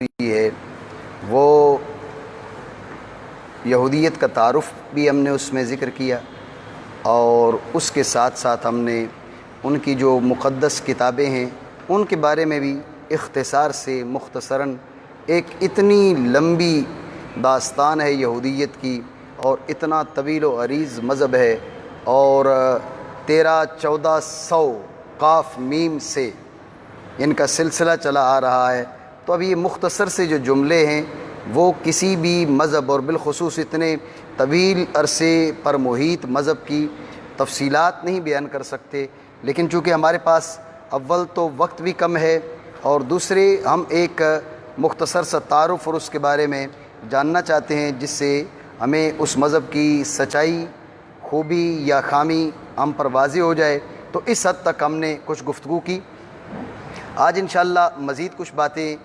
ہوئی ہے وہ یہودیت کا تعارف بھی ہم نے اس میں ذکر کیا، اور اس کے ساتھ ساتھ ہم نے ان کی جو مقدس کتابیں ہیں ان کے بارے میں بھی اختصار سے مختصراً ایک اتنی لمبی داستان ہے یہودیت کی، اور اتنا طویل و عریض مذہب ہے، اور 1300-1400 قاف میم سے ان کا سلسلہ چلا آ رہا ہے۔ تو اب یہ مختصر سے جو جملے ہیں وہ کسی بھی مذہب اور بالخصوص اتنے طویل عرصے پر محیط مذہب کی تفصیلات نہیں بیان کر سکتے، لیکن چونکہ ہمارے پاس اول تو وقت بھی کم ہے، اور دوسرے ہم ایک مختصر سا تعارف اور اس کے بارے میں جاننا چاہتے ہیں جس سے ہمیں اس مذہب کی سچائی، خوبی یا خامی ہم پر واضح ہو جائے۔ تو اس حد تک ہم نے کچھ گفتگو کی۔ آج انشاءاللہ مزید کچھ باتیں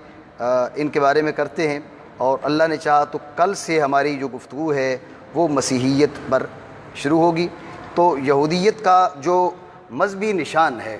ان کے بارے میں کرتے ہیں، اور اللہ نے چاہا تو کل سے ہماری جو گفتگو ہے وہ مسیحیت پر شروع ہوگی۔ تو یہودیت کا جو مذہبی نشان ہے،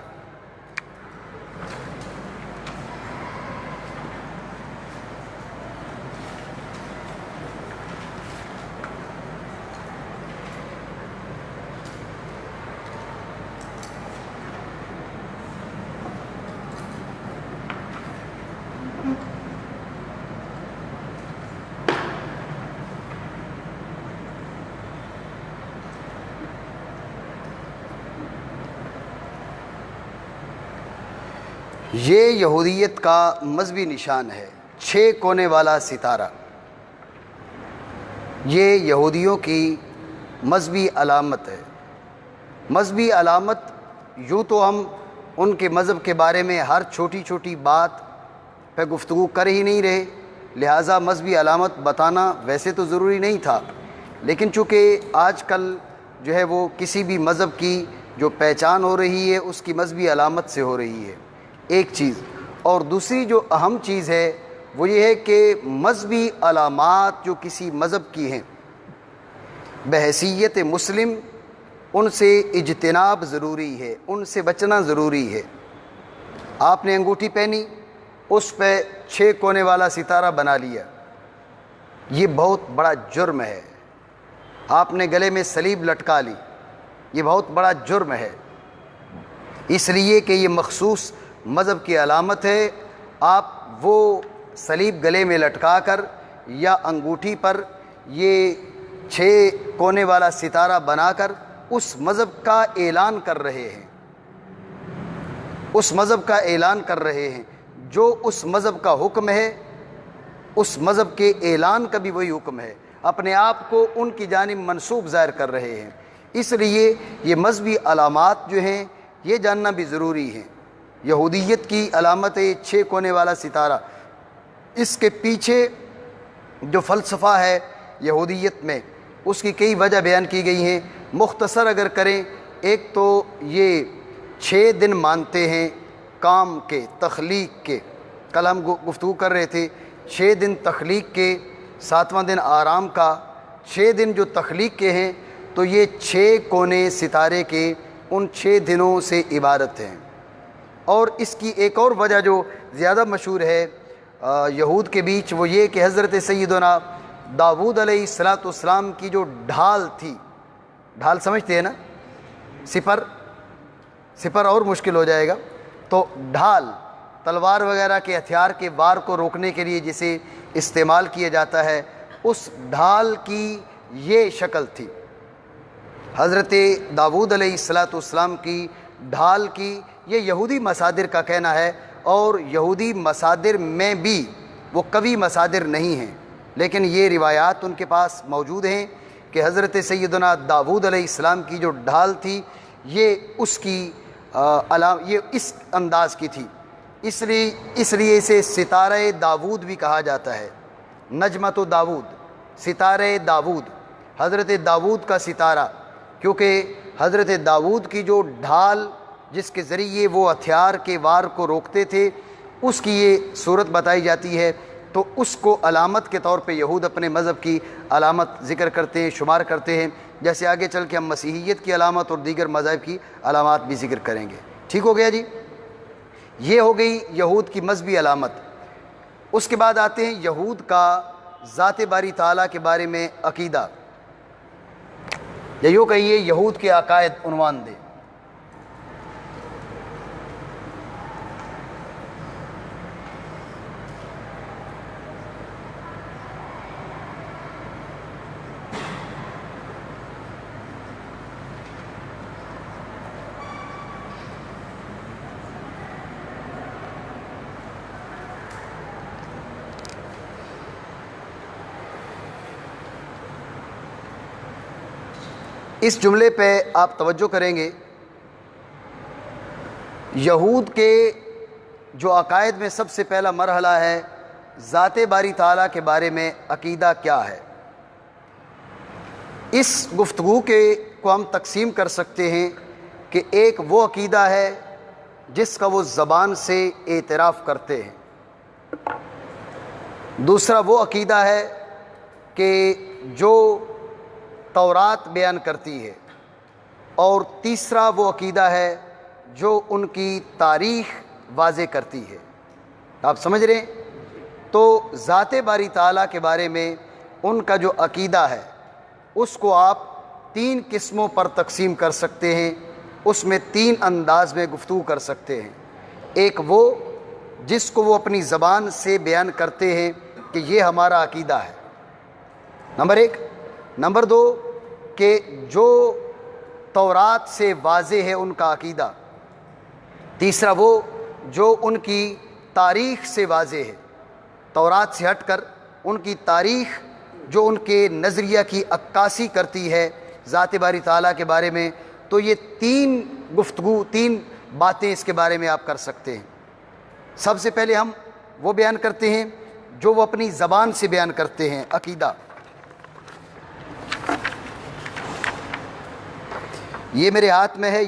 یہ یہودیت کا مذہبی نشان ہے 6 کونے والا ستارہ۔ یہ یہودیوں کی مذہبی علامت ہے۔ مذہبی علامت، یوں تو ہم ان کے مذہب کے بارے میں ہر چھوٹی چھوٹی بات پہ گفتگو کر ہی نہیں رہے، لہٰذا مذہبی علامت بتانا ویسے تو ضروری نہیں تھا، لیکن چونکہ آج کل جو ہے وہ کسی بھی مذہب کی جو پہچان ہو رہی ہے اس کی مذہبی علامت سے ہو رہی ہے، ایک چیز۔ اور دوسری جو اہم چیز ہے وہ یہ ہے کہ مذہبی علامات جو کسی مذہب کی ہیں بحیثیت مسلم ان سے اجتناب ضروری ہے، ان سے بچنا ضروری ہے۔ آپ نے انگوٹھی پہنی، اس پہ 6 کونے والا ستارہ بنا لیا، یہ بہت بڑا جرم ہے۔ آپ نے گلے میں صلیب لٹکا لی، یہ بہت بڑا جرم ہے، اس لیے کہ یہ مخصوص مذہب کی علامت ہے۔ آپ وہ صلیب گلے میں لٹکا کر یا انگوٹھی پر یہ 6 کونے والا ستارہ بنا کر اس مذہب کا اعلان کر رہے ہیں، اس مذہب کا اعلان کر رہے ہیں جو اس مذہب کا حکم ہے، اس مذہب کے اعلان کا بھی وہی حکم ہے، اپنے آپ کو ان کی جانب منسوب ظاہر کر رہے ہیں۔ اس لیے یہ مذہبی علامات جو ہیں یہ جاننا بھی ضروری ہے۔ یہودیت کی علامت ہے 6 کونے والا ستارہ۔ اس کے پیچھے جو فلسفہ ہے یہودیت میں اس کی کئی وجہ بیان کی گئی ہیں، مختصر اگر کریں، ایک تو یہ 6 دن مانتے ہیں کام کے، تخلیق کے، کل ہم گفتگو کر رہے تھے 6 دن تخلیق کے، 7واں دن آرام کا، 6 دن جو تخلیق کے ہیں تو یہ 6 کونے ستارے کے ان 6 دنوں سے عبارت ہیں۔ اور اس کی ایک اور وجہ جو زیادہ مشہور ہے یہود کے بیچ وہ یہ کہ حضرت سیدنا داؤد علیہ السلام کی جو ڈھال تھی، ڈھال سمجھتے ہیں نا، سپر اور مشکل ہو جائے گا، تو ڈھال تلوار وغیرہ کے ہتھیار کے وار کو روکنے کے لیے جسے استعمال کیا جاتا ہے، اس ڈھال کی یہ شکل تھی۔ حضرت داؤد علیہ السلام کی ڈھال کی یہ یہودی مصادر کا کہنا ہے، اور یہودی مصادر میں بھی وہ قوی مصادر نہیں ہیں، لیکن یہ روایات ان کے پاس موجود ہیں کہ حضرت سیدنا داؤد علیہ السلام کی جو ڈھال تھی یہ اس کی یہ اس انداز کی تھی، اس لیے اسے ستارہ داؤد بھی کہا جاتا ہے۔ نجمت داؤد، ستارہ داؤد، حضرت داؤد کا ستارہ، کیونکہ حضرت داؤد کی جو ڈھال جس کے ذریعے وہ ہتھیار کے وار کو روکتے تھے اس کی یہ صورت بتائی جاتی ہے، تو اس کو علامت کے طور پہ یہود اپنے مذہب کی علامت ذکر کرتے ہیں، شمار کرتے ہیں، جیسے آگے چل کے ہم مسیحیت کی علامت اور دیگر مذاہب کی علامات بھی ذکر کریں گے۔ ٹھیک ہو گیا جی؟ یہ ہو گئی یہود کی مذہبی علامت۔ اس کے بعد آتے ہیں یہود کا ذات باری تعالیٰ کے بارے میں عقیدہ، یا یوں کہیے یہود کے عقائد عنوان دے۔ اس جملے پہ آپ توجہ کریں گے، یہود کے جو عقائد میں سب سے پہلا مرحلہ ہے ذات باری تعالیٰ کے بارے میں عقیدہ کیا ہے۔ اس گفتگو کو ہم تقسیم کر سکتے ہیں کہ ایک وہ عقیدہ ہے جس کا وہ زبان سے اعتراف کرتے ہیں، دوسرا وہ عقیدہ ہے کہ جو تورات بیان کرتی ہے، اور تیسرا وہ عقیدہ ہے جو ان کی تاریخ واضح کرتی ہے۔ آپ سمجھ رہے ہیں؟ تو ذات باری تعالیٰ کے بارے میں ان کا جو عقیدہ ہے اس کو آپ 3 قسموں پر تقسیم کر سکتے ہیں، اس میں 3 انداز میں گفتگو کر سکتے ہیں۔ ایک وہ جس کو وہ اپنی زبان سے بیان کرتے ہیں کہ یہ ہمارا عقیدہ ہے، نمبر 1۔ نمبر 2 کہ جو تورات سے واضح ہے ان کا عقیدہ۔ تیسرا وہ جو ان کی تاریخ سے واضح ہے، تورات سے ہٹ کر ان کی تاریخ جو ان کے نظریہ کی عکاسی کرتی ہے ذات باری تعالیٰ کے بارے میں۔ تو یہ 3 گفتگو، 3 باتیں اس کے بارے میں آپ کر سکتے ہیں۔ سب سے پہلے ہم وہ بیان کرتے ہیں جو وہ اپنی زبان سے بیان کرتے ہیں، عقیدہ۔ یہ میرے ہاتھ میں ہے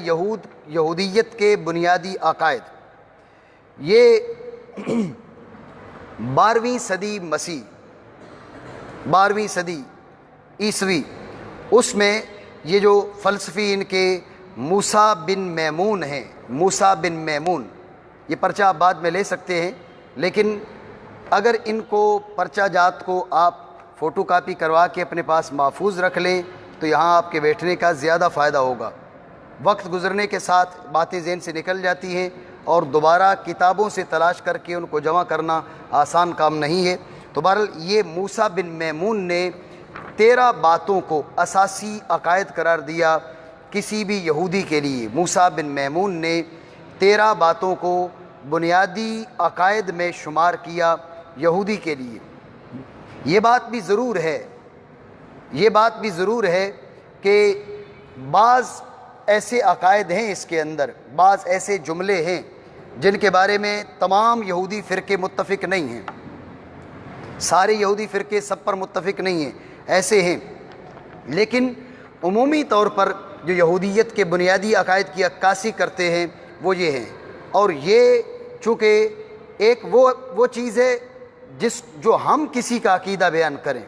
یہودیت کے بنیادی عقائد۔ یہ 12ویں صدی مسیح، 12ویں صدی عیسوی، اس میں یہ جو فلسفی ان کے موسیٰ بن میمون ہیں، موسیٰ بن میمون، یہ پرچہ آپ بعد میں لے سکتے ہیں، لیکن اگر ان کو پرچہ جات کو آپ فوٹو کاپی کروا کے اپنے پاس محفوظ رکھ لیں تو یہاں آپ کے بیٹھنے کا زیادہ فائدہ ہوگا۔ وقت گزرنے کے ساتھ باتیں ذہن سے نکل جاتی ہیں اور دوبارہ کتابوں سے تلاش کر کے ان کو جمع کرنا آسان کام نہیں ہے۔ تو بہرحال یہ موسیٰ بن میمون نے 13 باتوں کو اساسی عقائد قرار دیا کسی بھی یہودی کے لیے۔ موسیٰ بن میمون نے 13 باتوں کو بنیادی عقائد میں شمار کیا یہودی کے لیے۔ یہ بات بھی ضرور ہے کہ بعض ایسے عقائد ہیں اس کے اندر، بعض ایسے جملے ہیں جن کے بارے میں تمام یہودی فرقے متفق نہیں ہیں، سارے یہودی فرقے سب پر متفق نہیں ہیں، ایسے ہیں، لیکن عمومی طور پر جو یہودیت کے بنیادی عقائد کی عکاسی کرتے ہیں وہ یہ ہیں۔ اور یہ چونکہ ایک وہ چیز ہے جو ہم کسی کا عقیدہ بیان کریں،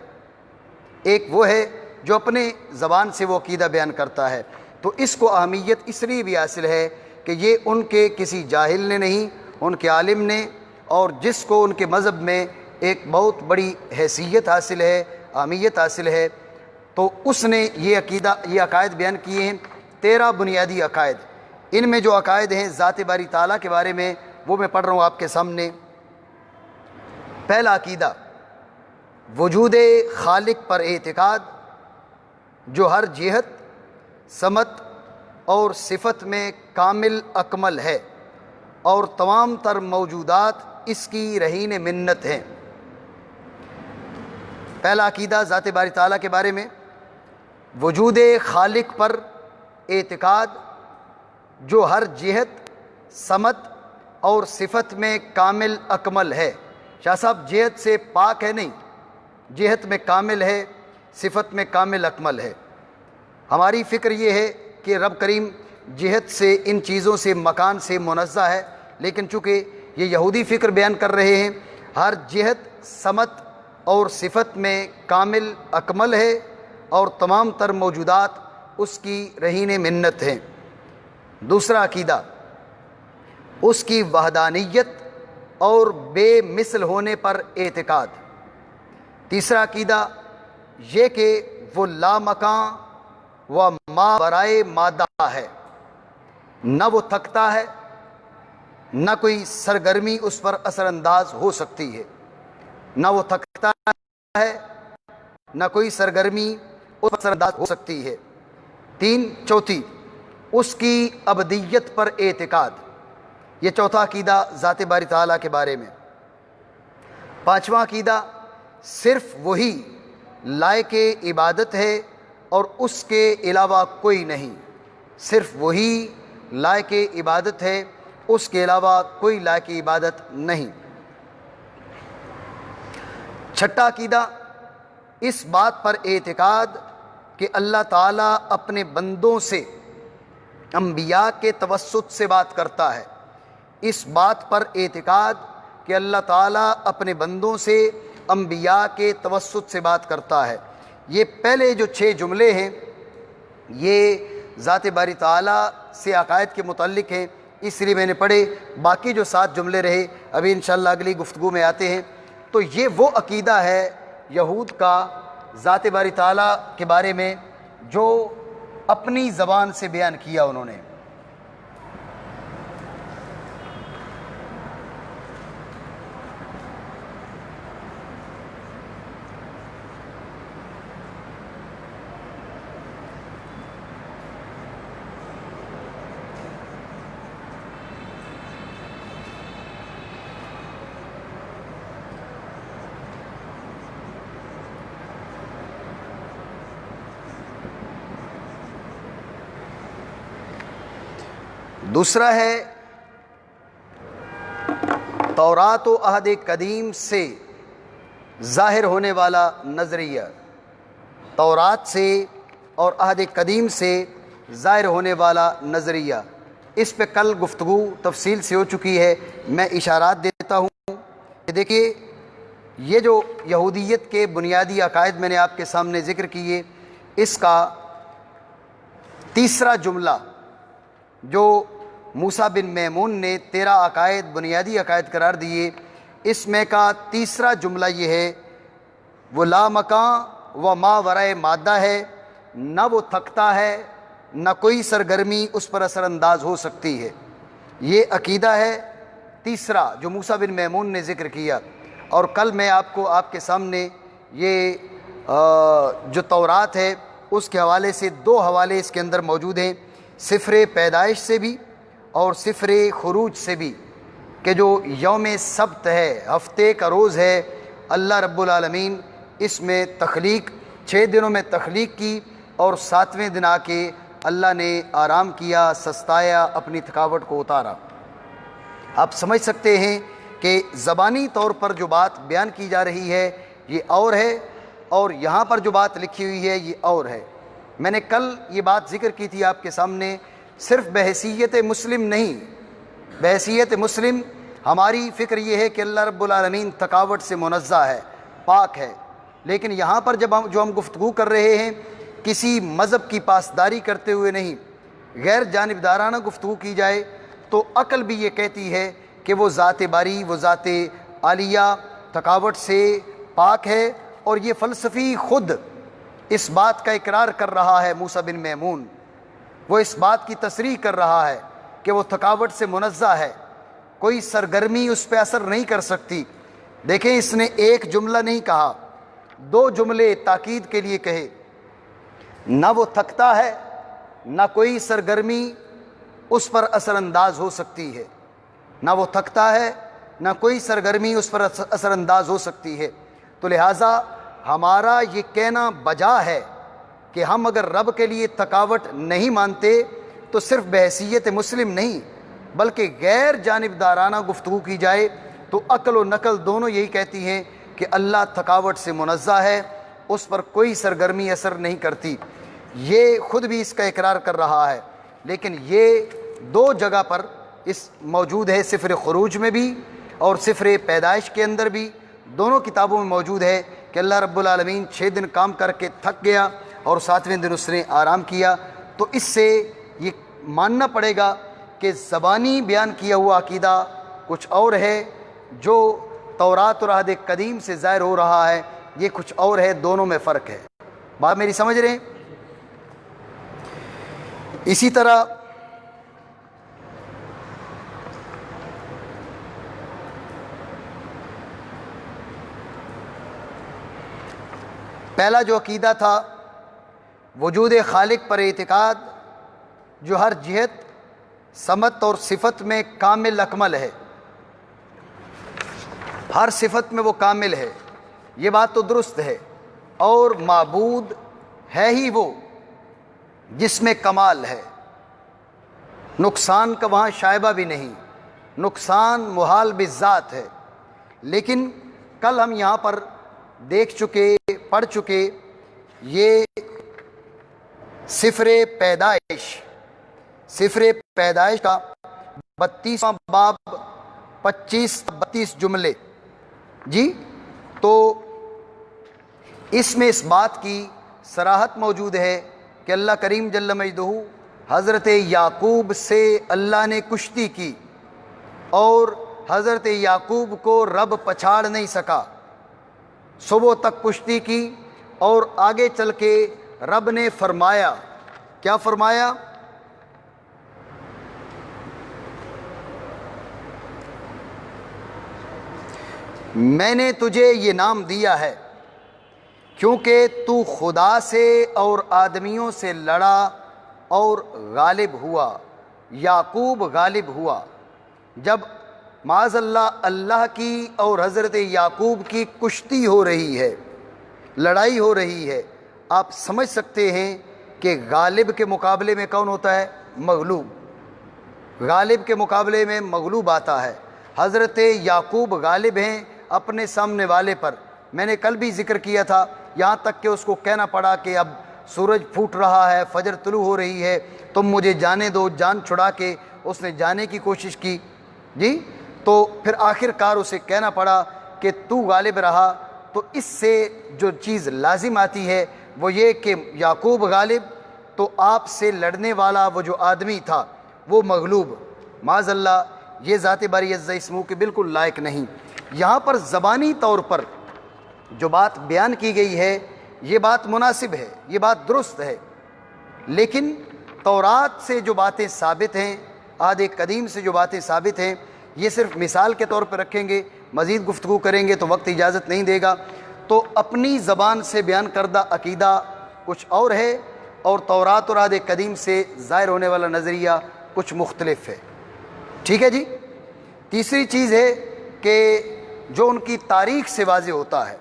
ایک وہ ہے جو اپنے زبان سے وہ عقیدہ بیان کرتا ہے، تو اس کو اہمیت اس لیے بھی حاصل ہے کہ یہ ان کے کسی جاہل نے نہیں، ان کے عالم نے، اور جس کو ان کے مذہب میں ایک بہت بڑی حیثیت حاصل ہے، اہمیت حاصل ہے، تو اس نے یہ عقائد بیان کیے ہیں 13 بنیادی عقائد۔ ان میں جو عقائد ہیں ذات باری تعالیٰ کے بارے میں وہ میں پڑھ رہا ہوں آپ کے سامنے۔ پہلا عقیدہ، وجود خالق پر اعتقاد جو ہر جہت، سمت اور صفت میں کامل اکمل ہے اور تمام تر موجودات اس کی رہین منت ہیں۔ پہلا عقیدہ ذات باری تعالیٰ کے بارے میں، وجود خالق پر اعتقاد جو ہر جہت، سمت اور صفت میں کامل اکمل ہے۔ شاہ صاحب جہت سے پاک ہے نہیں، جہت میں کامل ہے، صفت میں کامل اکمل ہے۔ ہماری فکر یہ ہے کہ رب کریم جہت سے، ان چیزوں سے، مکان سے منزہ ہے، لیکن چونکہ یہ یہودی فکر بیان کر رہے ہیں، ہر جہت، سمت اور صفت میں کامل اکمل ہے اور تمام تر موجودات اس کی رہین منت ہیں۔ دوسرا عقیدہ، اس کی وحدانیت اور بے مثل ہونے پر اعتقاد۔ تیسرا عقیدہ یہ کہ وہ لامکاں و ما برائے مادہ ہے، نہ وہ تھکتا ہے، نہ کوئی سرگرمی اس پر اثر انداز ہو سکتی ہے، نہ وہ تھکتا ہے، نہ کوئی سرگرمی اس پر اثر انداز ہو سکتی ہے۔ چوتھی اس کی ابدیت پر اعتقاد، یہ چوتھا عقیدہ ذات باری تعالیٰ کے بارے میں۔ پانچواں عقیدہ صرف وہی لائق عبادت ہے اور اس کے علاوہ کوئی نہیں، صرف وہی لائق عبادت ہے، اس کے علاوہ کوئی لائق عبادت نہیں۔ چھٹا عقیدہ اس بات پر اعتقاد کہ اللہ تعالیٰ اپنے بندوں سے انبیاء کے توسط سے بات کرتا ہے، اس بات پر اعتقاد کہ اللہ تعالیٰ اپنے بندوں سے انبیاء کے توسط سے بات کرتا ہے۔ یہ پہلے جو 6 جملے ہیں یہ ذات باری تعالیٰ سے عقائد کے متعلق ہیں، اس لیے میں نے پڑھے۔ باقی جو 7 جملے رہے ابھی انشاءاللہ اگلی گفتگو میں آتے ہیں۔ تو یہ وہ عقیدہ ہے یہود کا ذات باری تعالیٰ کے بارے میں جو اپنی زبان سے بیان کیا انہوں نے۔ دوسرا ہے تورات و عہد قدیم سے ظاہر ہونے والا نظریہ، تورات سے اور عہد قدیم سے ظاہر ہونے والا نظریہ، اس پہ کل گفتگو تفصیل سے ہو چکی ہے، میں اشارات دیتا ہوں کہ دیکھیے یہ جو یہودیت کے بنیادی عقائد میں نے آپ کے سامنے ذکر کیے، اس کا تیسرا جملہ جو موسیٰ بن میمون نے 13 عقائد بنیادی عقائد قرار دیے، اس میں کا تیسرا جملہ یہ ہے وہ لامکاں و ما ورائے مادہ ہے، نہ وہ تھکتا ہے، نہ کوئی سرگرمی اس پر اثر انداز ہو سکتی ہے۔ یہ عقیدہ ہے تیسرا جو موسیٰ بن میمون نے ذکر کیا۔ اور کل میں آپ کو آپ کے سامنے یہ جو تورات ہے اس کے حوالے سے 2 حوالے اس کے اندر موجود ہیں، سفر پیدائش سے بھی اور سفر خروج سے بھی، کہ جو یوم سبت ہے، ہفتے کا روز ہے، اللہ رب العالمین اس میں تخلیق 6 دنوں میں تخلیق کی اور 7ویں دن آ کے اللہ نے آرام کیا، سستایا، اپنی تھکاوٹ کو اتارا۔ آپ سمجھ سکتے ہیں کہ زبانی طور پر جو بات بیان کی جا رہی ہے یہ اور ہے، اور یہاں پر جو بات لکھی ہوئی ہے یہ اور ہے۔ میں نے کل یہ بات ذکر کی تھی آپ کے سامنے، صرف بحیثیت مسلم نہیں، بحیثیت مسلم ہماری فکر یہ ہے کہ اللہ رب العالمین تھکاوٹ سے منزہ ہے، پاک ہے، لیکن یہاں پر جو ہم گفتگو کر رہے ہیں کسی مذہب کی پاسداری کرتے ہوئے نہیں، غیر جانبدارانہ گفتگو کی جائے تو عقل بھی یہ کہتی ہے کہ وہ ذات باری، وہ ذات عالیہ تھکاوٹ سے پاک ہے، اور یہ فلسفی خود اس بات کا اقرار کر رہا ہے۔ موسیٰ بن میمون وہ اس بات کی تصریح کر رہا ہے کہ وہ تھکاوٹ سے منزہ ہے، کوئی سرگرمی اس پہ اثر نہیں کر سکتی۔ دیکھیں اس نے ایک جملہ نہیں کہا، 2 جملے تاکید کے لیے کہے، نہ وہ تھکتا ہے، نہ کوئی سرگرمی اس پر اثر انداز ہو سکتی ہے، نہ وہ تھکتا ہے، نہ کوئی سرگرمی اس پر اثر انداز ہو سکتی ہے۔ تو لہٰذا ہمارا یہ کہنا بجا ہے کہ ہم اگر رب کے لیے تھکاوٹ نہیں مانتے تو صرف بحیثیت مسلم نہیں بلکہ غیر جانبدارانہ گفتگو کی جائے تو عقل و نقل دونوں یہی کہتی ہیں کہ اللہ تھکاوٹ سے منزہ ہے، اس پر کوئی سرگرمی اثر نہیں کرتی۔ یہ خود بھی اس کا اقرار کر رہا ہے، لیکن یہ 2 جگہ پر اس موجود ہے، سفر خروج میں بھی اور سفر پیدائش کے اندر بھی، دونوں کتابوں میں موجود ہے کہ اللہ رب العالمین 6 دن کام کر کے تھک گیا اور 7ویں دن اس نے آرام کیا۔ تو اس سے یہ ماننا پڑے گا کہ زبانی بیان کیا ہوا عقیدہ کچھ اور ہے جو تورات اور عہد قدیم سے ظاہر ہو رہا ہے یہ کچھ اور ہے، دونوں میں فرق ہے۔ بات میری سمجھ رہے ہیں؟ اسی طرح پہلا جو عقیدہ تھا وجود خالق پر اعتقاد، جو ہر جہت سمت اور صفت میں کامل اکمل ہے، ہر صفت میں وہ کامل ہے، یہ بات تو درست ہے، اور معبود ہے ہی وہ جس میں کمال ہے، نقصان کا وہاں شائبہ بھی نہیں، نقصان محال بالذات ہے۔ لیکن کل ہم یہاں پر دیکھ چکے، پڑھ چکے، یہ سفر پیدائش کا 32واں باب 25-32 جملے جی، تو اس میں اس بات کی صراحت موجود ہے کہ اللہ کریم جل مجدہ حضرت یعقوب سے اللہ نے کشتی کی اور حضرت یعقوب کو رب پچھاڑ نہیں سکا، صبح تک کشتی کی، اور آگے چل کے رب نے فرمایا، کیا فرمایا؟ میں نے تجھے یہ نام دیا ہے کیونکہ تو خدا سے اور آدمیوں سے لڑا اور غالب ہوا۔ یعقوب غالب ہوا جب معاذ اللہ اللہ کی اور حضرت یعقوب کی کشتی ہو رہی ہے، لڑائی ہو رہی ہے، آپ سمجھ سکتے ہیں کہ غالب کے مقابلے میں کون ہوتا ہے؟ مغلوب۔ غالب کے مقابلے میں مغلوب آتا ہے۔ حضرت یعقوب غالب ہیں اپنے سامنے والے پر۔ میں نے کل بھی ذکر کیا تھا، یہاں تک کہ اس کو کہنا پڑا کہ اب سورج پھوٹ رہا ہے، فجر طلوع ہو رہی ہے، تم مجھے جانے دو، جان چھڑا کے اس نے جانے کی کوشش کی جی، تو پھر آخر کار اسے کہنا پڑا کہ تو غالب رہا۔ تو اس سے جو چیز لازم آتی ہے وہ یہ کہ یعقوب غالب، تو آپ سے لڑنے والا وہ جو آدمی تھا وہ مغلوب۔ معاذ اللہ، یہ ذات باری عزہ اسمہ کے بالکل لائق نہیں۔ یہاں پر زبانی طور پر جو بات بیان کی گئی ہے یہ بات مناسب ہے، یہ بات درست ہے، لیکن تورات سے جو باتیں ثابت ہیں، عہد قدیم سے جو باتیں ثابت ہیں، یہ صرف مثال کے طور پر رکھیں گے، مزید گفتگو کریں گے تو وقت اجازت نہیں دے گا۔ تو اپنی زبان سے بیان کردہ عقیدہ کچھ اور ہے، اور تورات اور عہد قدیم سے ظاہر ہونے والا نظریہ کچھ مختلف ہے۔ ٹھیک ہے جی۔ تیسری چیز ہے کہ جو ان کی تاریخ سے واضح ہوتا ہے،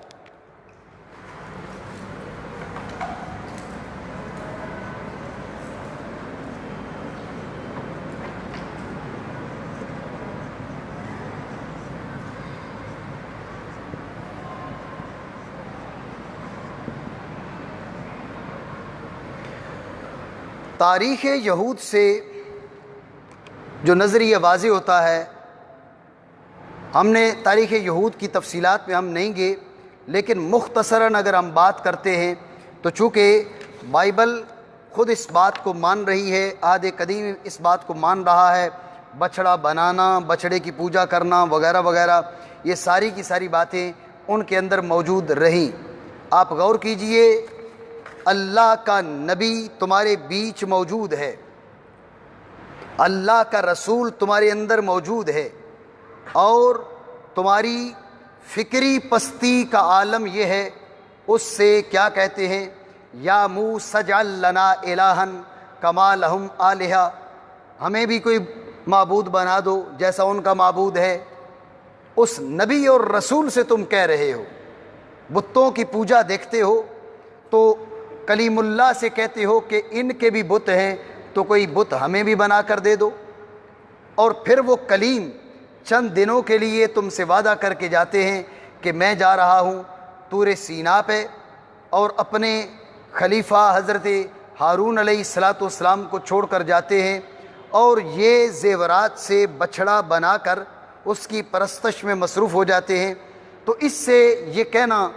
تاریخ یہود سے جو نظریہ واضح ہوتا ہے، ہم نے تاریخ یہود کی تفصیلات میں ہم نہیں گئے، لیکن مختصراً اگر ہم بات کرتے ہیں تو چونکہ بائبل خود اس بات کو مان رہی ہے، عہد قدیم اس بات کو مان رہا ہے، بچڑا بنانا، بچڑے کی پوجا کرنا وغیرہ وغیرہ، یہ ساری کی ساری باتیں ان کے اندر موجود رہیں۔ آپ غور کیجئے، اللہ کا نبی تمہارے بیچ موجود ہے، اللہ کا رسول تمہارے اندر موجود ہے، اور تمہاری فکری پستی کا عالم یہ ہے، اس سے کیا کہتے ہیں؟ یا موسیٰ اجعل لنا الہا کما لہم آلہہ، ہمیں بھی کوئی معبود بنا دو جیسا ان کا معبود ہے۔ اس نبی اور رسول سے تم کہہ رہے ہو، بتوں کی پوجا دیکھتے ہو تو کلیم اللہ سے کہتے ہو کہ ان کے بھی بت ہیں تو کوئی بت ہمیں بھی بنا کر دے دو، اور پھر وہ کلیم چند دنوں کے لیے تم سے وعدہ کر کے جاتے ہیں کہ میں جا رہا ہوں طور سینا پہ، اور اپنے خلیفہ حضرت ہارون علیہ السلام کو چھوڑ کر جاتے ہیں، اور یہ زیورات سے بچھڑا بنا کر اس کی پرستش میں مصروف ہو جاتے ہیں۔ تو اس سے یہ کہنا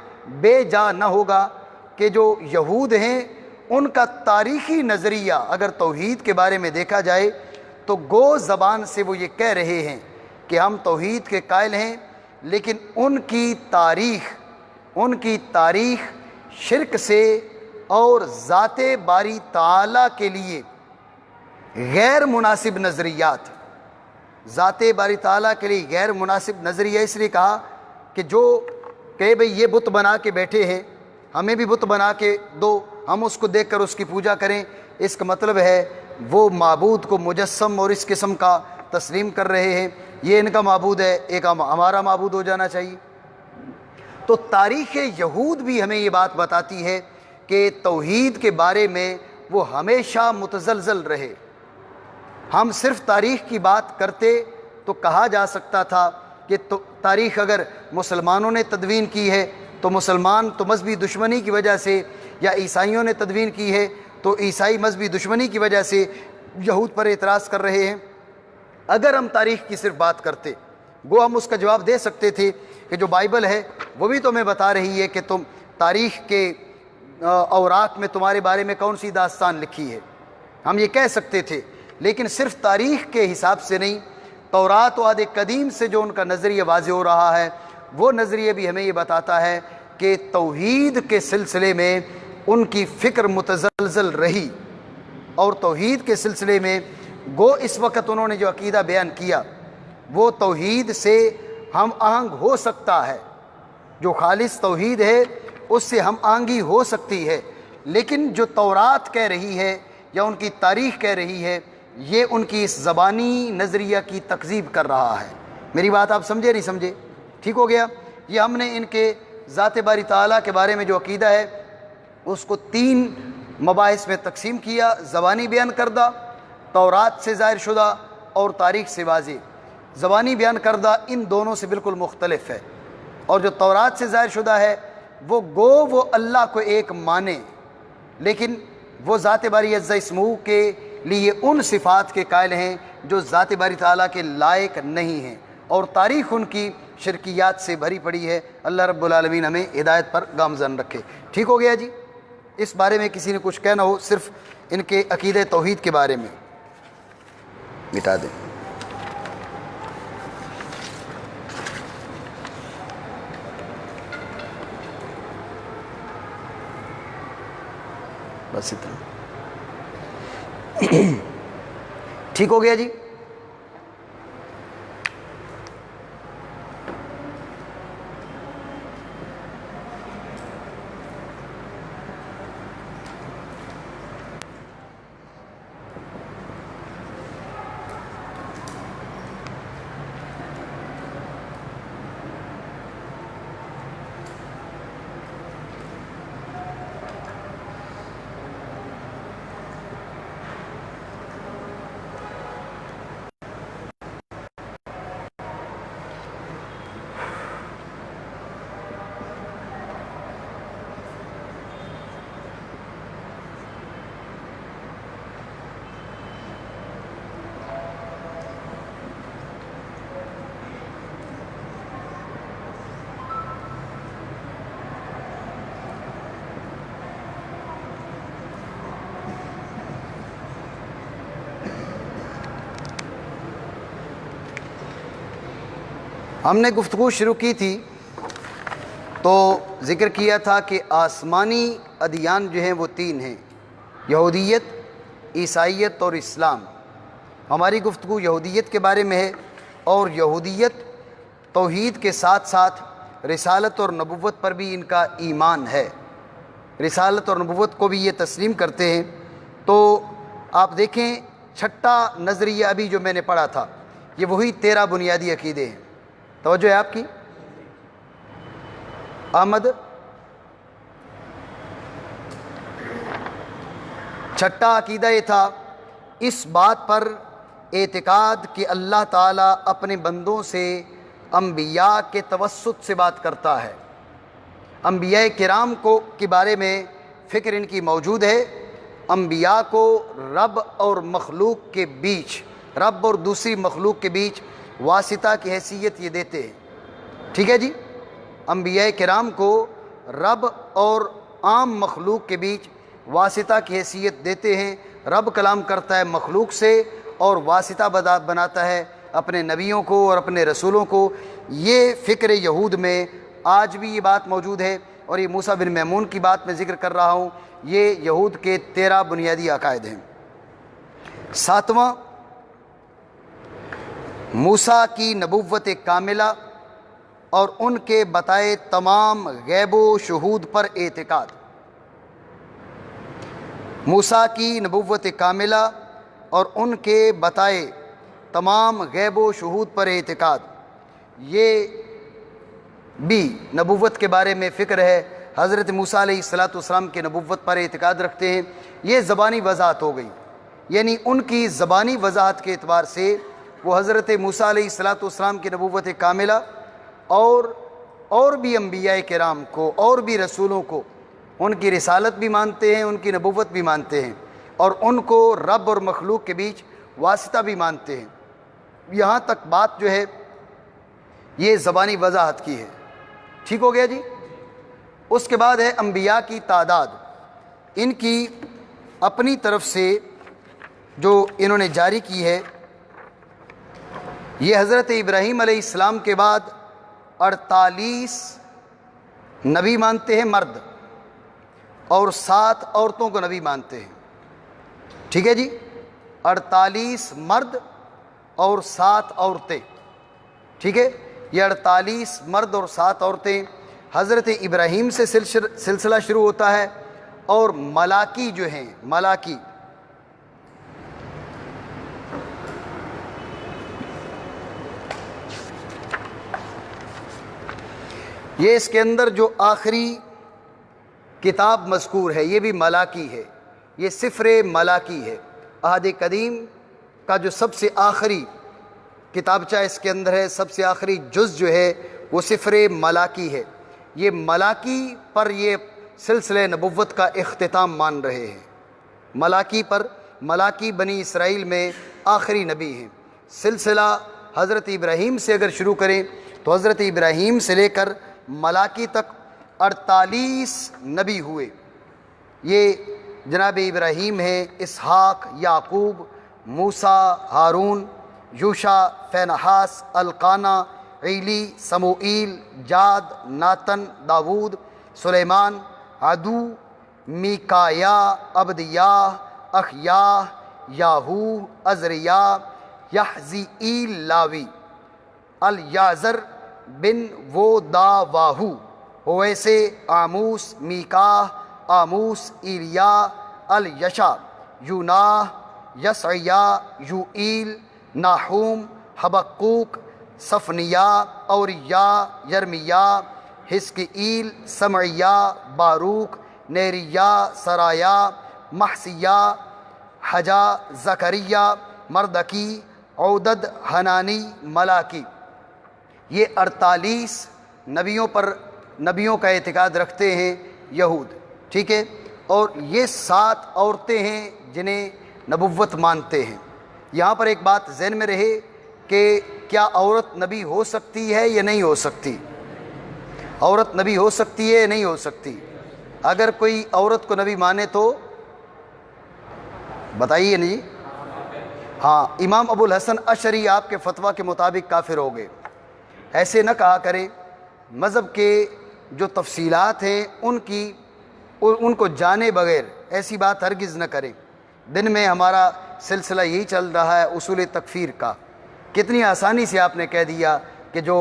بے جا نہ ہوگا کہ جو یہود ہیں ان کا تاریخی نظریہ اگر توحید کے بارے میں دیکھا جائے تو گو زبان سے وہ یہ کہہ رہے ہیں کہ ہم توحید کے قائل ہیں، لیکن ان کی تاریخ شرک سے اور ذات باری تعالیٰ کے لیے غیر مناسب نظریات، ذات باری تعالیٰ کے لیے غیر مناسب نظریہ اس لیے کہا کہ جو کہ بھئی یہ بت بنا کے بیٹھے ہیں، ہمیں بھی بت بنا کے دو، ہم اس کو دیکھ کر اس کی پوجا کریں، اس کا مطلب ہے وہ معبود کو مجسم اور اس قسم کا تسلیم کر رہے ہیں، یہ ان کا معبود ہے، ایک ہمارا معبود ہو جانا چاہیے۔ تو تاریخ یہود بھی ہمیں یہ بات بتاتی ہے کہ توحید کے بارے میں وہ ہمیشہ متزلزل رہے۔ ہم صرف تاریخ کی بات کرتے تو کہا جا سکتا تھا کہ تاریخ اگر مسلمانوں نے تدوین کی ہے تو مسلمان تو مذہبی دشمنی کی وجہ سے، یا عیسائیوں نے تدوین کی ہے تو عیسائی مذہبی دشمنی کی وجہ سے یہود پر اعتراض کر رہے ہیں۔ اگر ہم تاریخ کی صرف بات کرتے وہ ہم اس کا جواب دے سکتے تھے کہ جو بائبل ہے وہ بھی تمہیں بتا رہی ہے کہ تم تاریخ کے اوراق میں تمہارے بارے میں کون سی داستان لکھی ہے، ہم یہ کہہ سکتے تھے۔ لیکن صرف تاریخ کے حساب سے نہیں، تورات و عہد قدیم سے جو ان کا نظریہ واضح ہو رہا ہے، وہ نظریہ بھی ہمیں یہ بتاتا ہے کہ توحید کے سلسلے میں ان کی فکر متزلزل رہی، اور توحید کے سلسلے میں گو اس وقت انہوں نے جو عقیدہ بیان کیا وہ توحید سے ہم آہنگ ہو سکتا ہے، جو خالص توحید ہے اس سے ہم آہنگی ہو سکتی ہے، لیکن جو تورات کہہ رہی ہے یا ان کی تاریخ کہہ رہی ہے یہ ان کی اس زبانی نظریہ کی تکذیب کر رہا ہے۔ میری بات آپ سمجھے نہیں سمجھے؟ ٹھیک ہو گیا؟ یہ ہم نے ان کے ذات باری تعالیٰ کے بارے میں جو عقیدہ ہے اس کو 3 مباحث میں تقسیم کیا: زبانی بیان کردہ، تورات سے ظاہر شدہ اور تاریخ سے واضح۔ زبانی بیان کردہ ان دونوں سے بالکل مختلف ہے، اور جو تورات سے ظاہر شدہ ہے وہ اللہ کو ایک مانے، لیکن وہ ذات باری عز اسمہ کے لیے ان صفات کے قائل ہیں جو ذات باری تعالیٰ کے لائق نہیں ہیں، اور تاریخ ان کی شرکیات سے بھری پڑی ہے۔ اللہ رب العالمین ہمیں ہدایت پر گامزن رکھے۔ ٹھیک ہو گیا جی؟ اس بارے میں کسی نے کچھ کہنا ہو صرف ان کے عقیدہ توحید کے بارے میں مٹا دیں۔ بس اتنا ٹھیک ہو گیا جی؟ ہم نے گفتگو شروع کی تھی تو ذکر کیا تھا کہ آسمانی ادیان جو ہیں وہ 3 ہیں: یہودیت، عیسائیت اور اسلام۔ ہماری گفتگو یہودیت کے بارے میں ہے، اور یہودیت توحید کے ساتھ ساتھ رسالت اور نبوت پر بھی ان کا ایمان ہے، رسالت اور نبوت کو بھی یہ تسلیم کرتے ہیں۔ تو آپ دیکھیں چھٹا نظریہ ابھی جو میں نے پڑھا تھا یہ وہی 13 بنیادی عقیدے ہیں۔ توجہ ہے آپ کی؟ احمد، چھٹا عقیدہ یہ تھا اس بات پر اعتقاد کہ اللہ تعالیٰ اپنے بندوں سے انبیاء کے توسط سے بات کرتا ہے۔ انبیاء کرام کے بارے میں فکر ان کی موجود ہے، انبیاء کو رب اور مخلوق کے بیچ، رب اور دوسری مخلوق کے بیچ واسطہ کی حیثیت یہ دیتے ہیں۔ ٹھیک ہے جی؟ انبیاء کرام کو رب اور عام مخلوق کے بیچ واسطہ کی حیثیت دیتے ہیں۔ رب کلام کرتا ہے مخلوق سے اور واسطہ بناتا ہے اپنے نبیوں کو اور اپنے رسولوں کو۔ یہ فکر یہود میں آج بھی یہ بات موجود ہے، اور یہ موسیٰ بن میمون کی بات میں ذکر کر رہا ہوں، یہ یہود کے 13 بنیادی عقائد ہیں۔ 7واں، موسیٰ کی نبوت کاملہ اور ان کے بتائے تمام غیب و شہود پر اعتقاد۔ موسیٰ کی نبوت کاملہ اور ان کے بتائے تمام غیب و شہود پر اعتقاد، یہ بھی نبوت کے بارے میں فکر ہے۔ حضرت موسیٰ علیہ السلام کے نبوت پر اعتقاد رکھتے ہیں۔ یہ زبانی وضاحت ہو گئی، یعنی ان کی زبانی وضاحت کے اعتبار سے وہ حضرت موسیٰ علیہ السلام کی نبوت کاملہ اور بھی انبیاء کرام کو اور بھی رسولوں کو ان کی رسالت بھی مانتے ہیں، ان کی نبوت بھی مانتے ہیں، اور ان کو رب اور مخلوق کے بیچ واسطہ بھی مانتے ہیں۔ یہاں تک بات جو ہے یہ زبانی وضاحت کی ہے۔ ٹھیک ہو گیا جی؟ اس کے بعد ہے انبیاء کی تعداد۔ ان کی اپنی طرف سے جو انہوں نے جاری کی ہے، یہ حضرت ابراہیم علیہ السلام کے بعد 48 نبی مانتے ہیں مرد، اور 7 عورتوں کو نبی مانتے ہیں۔ ٹھیک ہے جی؟ 48 مرد اور 7 عورتیں۔ ٹھیک ہے؟ یہ 48 مرد اور 7 عورتیں حضرت ابراہیم سے سلسلہ شروع ہوتا ہے، اور ملاکی جو ہیں، ملاکی یہ اس کے اندر جو آخری کتاب مذکور ہے یہ بھی ملاکی ہے، یہ سفر ملاکی ہے۔ عہد قدیم کا جو سب سے آخری کتابچہ اس کے اندر ہے، سب سے آخری جز جو ہے وہ سفر ملاکی ہے۔ یہ ملاکی پر یہ سلسلہ نبوت کا اختتام مان رہے ہیں۔ ملاکی پر، ملاکی بنی اسرائیل میں آخری نبی ہیں۔ سلسلہ حضرت ابراہیم سے اگر شروع کریں تو حضرت ابراہیم سے لے کر ملاکی تک 48 نبی ہوئے۔ یہ جناب ابراہیم ہیں، اسحاق، یعقوب، موسیٰ، ہارون، یوشع، فینحاس، القانہ، عیلی، سموئیل، جاد، ناتن، داود، سلیمان، عدو، میکایا، عبدیاہ، اخیاہ، یاہو، عزریا، یحزیئیل لاوی، الیعزر بن ووداواہو، ہویسے، آموس، میکاہ، آموس، ایلیا، الیشع، یوناح، یسعیا، یوئیل، ناحوم، حبقوق، صفنیا، اوریا، یرمیا، حزقیل، سمعیا، باروک، نیریا، سرایا، محسیا، حجا، زکریا، مردکی، عودد، حنانی، ملاکی۔ یہ 48 نبیوں کا اعتقاد رکھتے ہیں یہود۔ ٹھیک ہے؟ اور یہ 7 عورتیں ہیں جنہیں نبوت مانتے ہیں۔ یہاں پر ایک بات ذہن میں رہے کہ کیا عورت نبی ہو سکتی ہے یا نہیں ہو سکتی؟ عورت نبی ہو سکتی ہے یا نہیں ہو سکتی؟ اگر کوئی عورت کو نبی مانے تو بتائیے نہیں؟ ہاں، امام ابو الحسن اشعری آپ کے فتویٰ کے مطابق کافر ہو گئے۔ ایسے نہ کہا کریں، مذہب کے جو تفصیلات ہیں ان کو جانے بغیر ایسی بات ہرگز نہ کریں۔ دن میں ہمارا سلسلہ یہی چل رہا ہے اصول تکفیر کا۔ کتنی آسانی سے آپ نے کہہ دیا کہ جو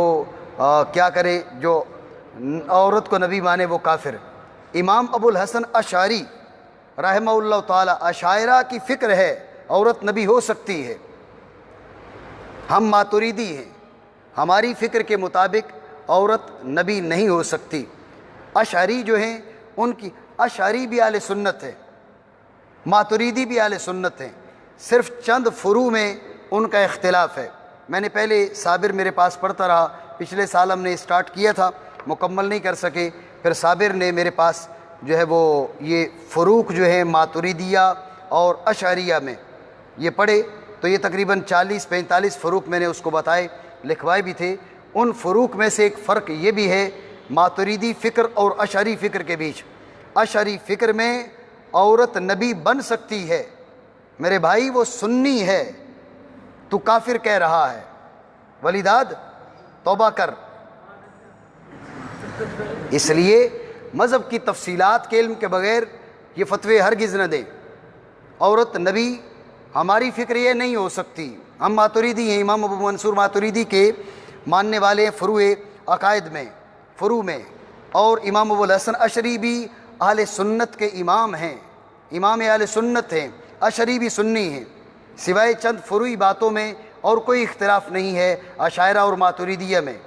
کیا کرے، جو عورت کو نبی مانے وہ کافر۔ امام ابو الحسن اشعری رحمہ اللہ تعالی، اشاعرہ کی فکر ہے عورت نبی ہو سکتی ہے۔ ہم ماتریدی ہیں، ہماری فکر کے مطابق عورت نبی نہیں ہو سکتی۔ اشعری جو ہیں ان کی، اشعری بھی اہل سنت ہے، ماتریدی بھی اہل سنت ہیں، صرف چند فروع میں ان کا اختلاف ہے۔ میں نے پہلے صابر میرے پاس پڑھتا رہا، پچھلے سال ہم نے اسٹارٹ کیا تھا، مکمل نہیں کر سکے، پھر صابر نے میرے پاس جو ہے وہ یہ فروق جو ہے ماتریدیہ اور اشعریہ میں یہ پڑھے، تو یہ تقریباً 40-45 فروق میں نے اس کو بتائے، لکھوائے بھی تھے۔ ان فروق میں سے ایک فرق یہ بھی ہے ماتریدی فکر اور اشعری فکر کے بیچ۔ اشعری فکر میں عورت نبی بن سکتی ہے، میرے بھائی وہ سنی ہے، تو کافر کہہ رہا ہے، ولیداد توبہ کر۔ اس لیے مذہب کی تفصیلات کے علم کے بغیر یہ فتوے ہرگز نہ دیں۔ عورت نبی، ہماری فکر یہ نہیں ہو سکتی۔ ہم ماتریدی ہیں، امام ابو منصور ماتریدی کے ماننے والے ہیں فروع عقائد میں، فروع میں، اور امام ابو الحسن اشعری بھی اہل سنت کے امام ہیں، امام اہل سنت ہیں، اشعری بھی سنی ہیں، سوائے چند فروعی باتوں میں اور کوئی اختلاف نہیں ہے اشاعرہ اور ماتریدیہ میں۔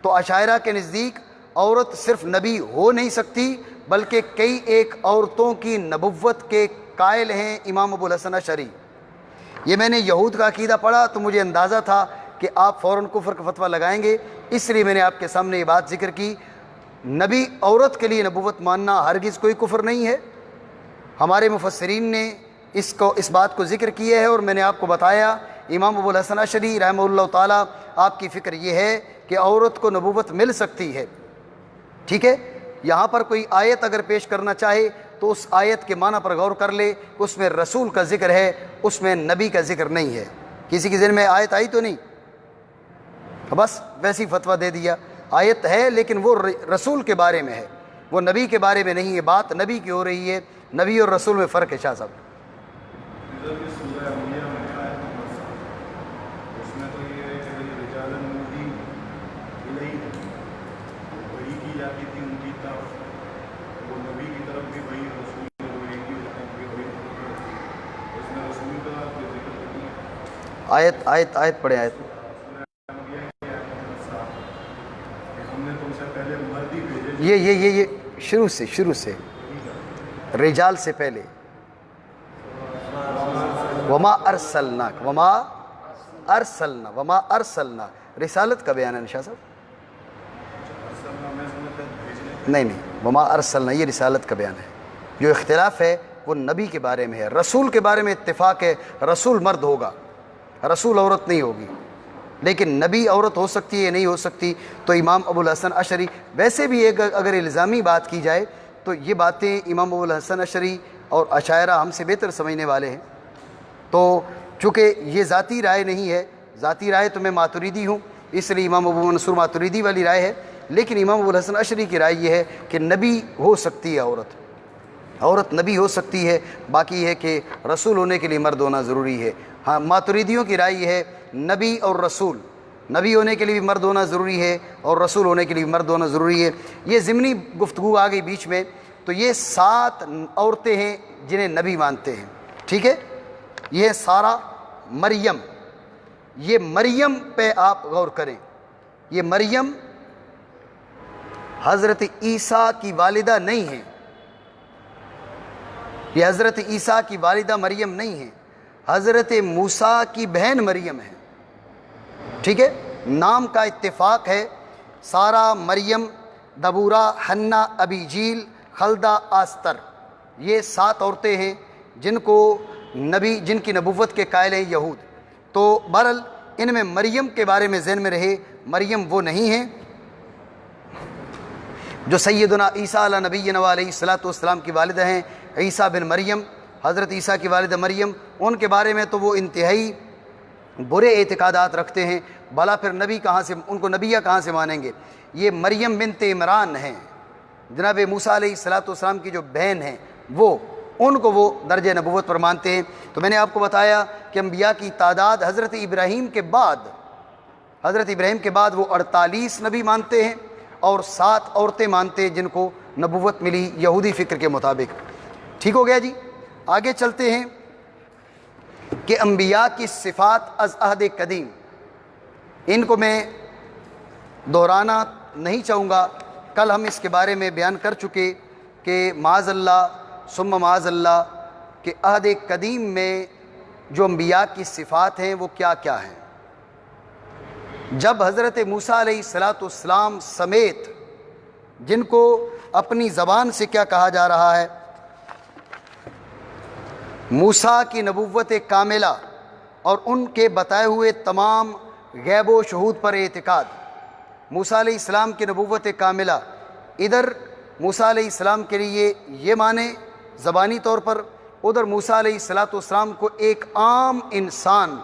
تو اشاعرہ کے نزدیک عورت صرف نبی ہو نہیں سکتی بلکہ کئی ایک عورتوں کی نبوت کے قائل ہیں امام ابو الحسن اشعری۔ یہ میں نے یہود کا عقیدہ پڑھا تو مجھے اندازہ تھا کہ آپ فوراً کفر کا فتویٰ لگائیں گے، اس لیے میں نے آپ کے سامنے یہ بات ذکر کی۔ نبی عورت کے لیے نبوت ماننا ہرگز کوئی کفر نہیں ہے۔ ہمارے مفسرین نے اس بات کو ذکر کیا ہے، اور میں نے آپ کو بتایا امام ابو الحسن اشعری رحمہ اللہ تعالیٰ آپ کی فکر یہ ہے کہ عورت کو نبوت مل سکتی ہے۔ ٹھیک ہے، یہاں پر کوئی آیت اگر پیش کرنا چاہے تو اس آیت کے معنی پر غور کر لے، اس میں رسول کا ذکر ہے، اس میں نبی کا ذکر نہیں ہے۔ کسی کے ذہن میں آیت آئی تو نہیں، بس ویسی فتویٰ دے دیا۔ آیت ہے لیکن وہ رسول کے بارے میں ہے، وہ نبی کے بارے میں نہیں ہے، بات نبی کی ہو رہی ہے۔ نبی اور رسول میں فرق ہے شاہ صاحب۔ آیت پڑھے آیت۔ یہ شروع سے رجال سے پہلے وما ارسلنا رسالت کا بیان ہے شاہ صاحب؟ نہیں، وما ارسلنا یہ رسالت کا بیان ہے۔ جو اختلاف ہے وہ نبی کے بارے میں ہے، رسول کے بارے میں اتفاق ہے، رسول مرد ہوگا، رسول عورت نہیں ہوگی، لیکن نبی عورت ہو سکتی ہے نہیں ہو سکتی۔ تو امام ابو الحسن اشعری، ویسے بھی اگر الزامی بات کی جائے تو یہ باتیں امام ابو الحسن اشعری اور اشاعرہ ہم سے بہتر سمجھنے والے ہیں۔ تو چونکہ یہ ذاتی رائے نہیں ہے، ذاتی رائے تو میں ماتریدی ہوں اس لیے امام ابو منصور ماتریدی والی رائے ہے، لیکن امام ابو الحسن اشعری کی رائے یہ ہے کہ نبی ہو سکتی ہے، عورت نبی ہو سکتی ہے، باقی ہے کہ رسول ہونے کے لیے مرد ہونا ضروری ہے۔ ہاں، ماتریدیوں کی رائے یہ ہے نبی اور رسول، نبی ہونے کے لیے بھی مرد ہونا ضروری ہے اور رسول ہونے کے لیے بھی مرد ہونا ضروری ہے۔ یہ ضمنی گفتگو آ گئی بیچ میں، تو یہ 7 عورتیں ہیں جنہیں نبی مانتے ہیں۔ ٹھیک ہے، یہ سارا مریم، یہ مریم پہ آپ غور کریں، یہ مریم حضرت عیسیٰ کی والدہ نہیں ہے، یہ حضرت عیسیٰ کی والدہ مریم نہیں ہے، حضرت موسیٰ کی بہن مریم ہے۔ ٹھیک ہے، نام کا اتفاق ہے، سارہ، مریم، دبورہ، حنہ، ابی جیل، خلدہ، آستر، یہ 7 عورتیں ہیں جن کی نبوت کے قائل ہیں یہود۔ تو بہرحال ان میں مریم کے بارے میں ذہن میں رہے، مریم وہ نہیں ہے جو سیدنا عیسیٰ علیہ نبینا علیہ الصلوۃ والسلام کی والدہ ہیں، عیسیٰ بن مریم، حضرت عیسیٰ کی والدہ مریم، ان کے بارے میں تو وہ انتہائی برے اعتقادات رکھتے ہیں، بھلا پھر نبی کہاں سے، ان کو نبیہ کہاں سے مانیں گے؟ یہ مریم بنت عمران ہیں، جناب موسیٰ علیہ الصلوۃ والسلام کی جو بہن ہیں، ان کو وہ درجہ نبوت پر مانتے ہیں۔ تو میں نے آپ کو بتایا کہ انبیاء کی تعداد حضرت ابراہیم کے بعد وہ 48 نبی مانتے ہیں اور 7 عورتیں مانتے ہیں جن کو نبوت ملی یہودی فکر کے مطابق۔ ٹھیک ہو گیا جی، آگے چلتے ہیں کہ انبیاء کی صفات از عہد قدیم، ان کو میں دہرانا نہیں چاہوں گا، کل ہم اس کے بارے میں بیان کر چکے کہ معاذ اللہ ثم معاذ اللہ کہ عہد قدیم میں جو انبیاء کی صفات ہیں وہ کیا کیا ہیں۔ جب حضرت موسیٰ علیہ الصلوۃ والسلام سمیت جن کو اپنی زبان سے کیا کہا جا رہا ہے، موسیٰ کی نبوت کاملہ اور ان کے بتائے ہوئے تمام غیب و شہود پر اعتقاد، موسیٰ علیہ السلام کی نبوت کاملہ، ادھر موسیٰ علیہ السلام کے لیے یہ معنی زبانی طور پر، ادھر موسیٰ علیہ الصلوۃ والسلام کو ایک عام انسان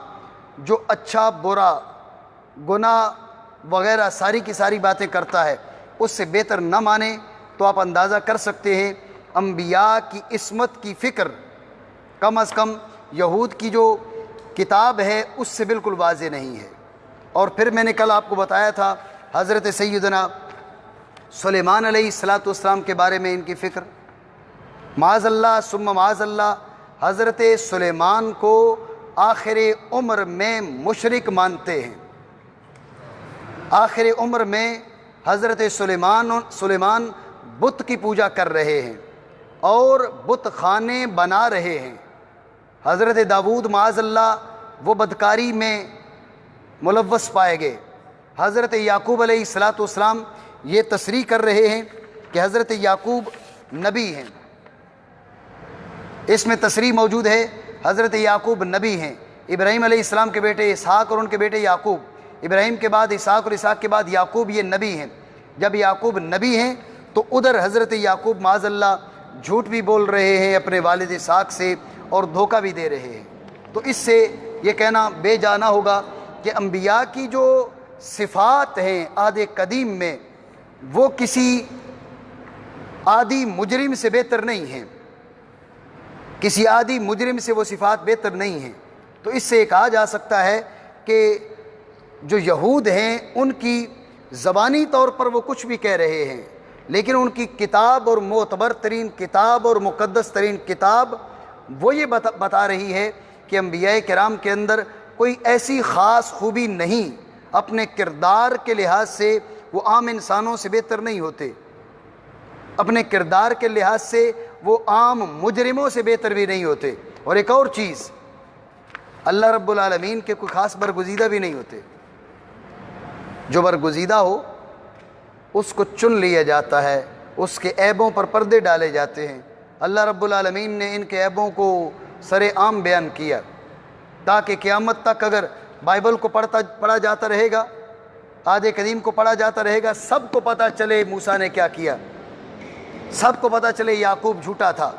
جو اچھا برا، گناہ وغیرہ ساری کی ساری باتیں کرتا ہے، اس سے بہتر نہ مانیں تو آپ اندازہ کر سکتے ہیں انبیاء کی عصمت کی فکر کم از کم یہود کی جو کتاب ہے اس سے بالکل واضح نہیں ہے۔ اور پھر میں نے کل آپ کو بتایا تھا حضرت سیدنا سلیمان علیہ السلام کے بارے میں ان کی فکر، معاذ اللہ ثم معاذ اللہ، حضرت سلیمان کو آخر عمر میں مشرک مانتے ہیں۔ آخر عمر میں حضرت سلیمان بت کی پوجا کر رہے ہیں اور بت خانے بنا رہے ہیں۔ حضرت داؤد معاذ اللہ وہ بدکاری میں ملوث پائے گئے۔ حضرت یعقوب علیہ السلام یہ تصریح کر رہے ہیں کہ حضرت یعقوب نبی ہیں، اس میں تصریح موجود ہے حضرت یعقوب نبی ہیں۔ ابراہیم علیہ السلام کے بیٹے اسحاق اور ان کے بیٹے یعقوب، ابراہیم کے بعد اسحاق اور اسحاق کے بعد یعقوب، یہ نبی ہیں۔ جب یعقوب نبی ہیں تو ادھر حضرت یعقوب معاذ اللہ جھوٹ بھی بول رہے ہیں اپنے والد اسحاق سے اور دھوکہ بھی دے رہے ہیں۔ تو اس سے یہ کہنا بے جانا ہوگا کہ انبیاء کی جو صفات ہیں عہد قدیم میں وہ کسی عادی مجرم سے بہتر نہیں ہیں، کسی عادی مجرم سے وہ صفات بہتر نہیں ہیں۔ تو اس سے کہا جا سکتا ہے کہ جو یہود ہیں ان کی زبانی طور پر وہ کچھ بھی کہہ رہے ہیں، لیکن ان کی کتاب اور معتبر ترین کتاب اور مقدس ترین کتاب وہ یہ بتا رہی ہے کہ انبیاء کرام کے اندر کوئی ایسی خاص خوبی نہیں، اپنے کردار کے لحاظ سے وہ عام انسانوں سے بہتر نہیں ہوتے، اپنے کردار کے لحاظ سے وہ عام مجرموں سے بہتر بھی نہیں ہوتے۔ اور ایک اور چیز، اللہ رب العالمین کے کوئی خاص برگزیدہ بھی نہیں ہوتے، جو برگزیدہ ہو اس کو چن لیا جاتا ہے، اس کے عیبوں پر پردے ڈالے جاتے ہیں۔ اللہ رب العالمین نے ان کے عیبوں کو سر عام بیان کیا تاکہ قیامت تک اگر بائبل کو پڑھا جاتا رہے گا، عہد قدیم کو پڑھا جاتا رہے گا، سب کو پتہ چلے موسیٰ نے کیا کیا، سب کو پتہ چلے یعقوب جھوٹا تھا،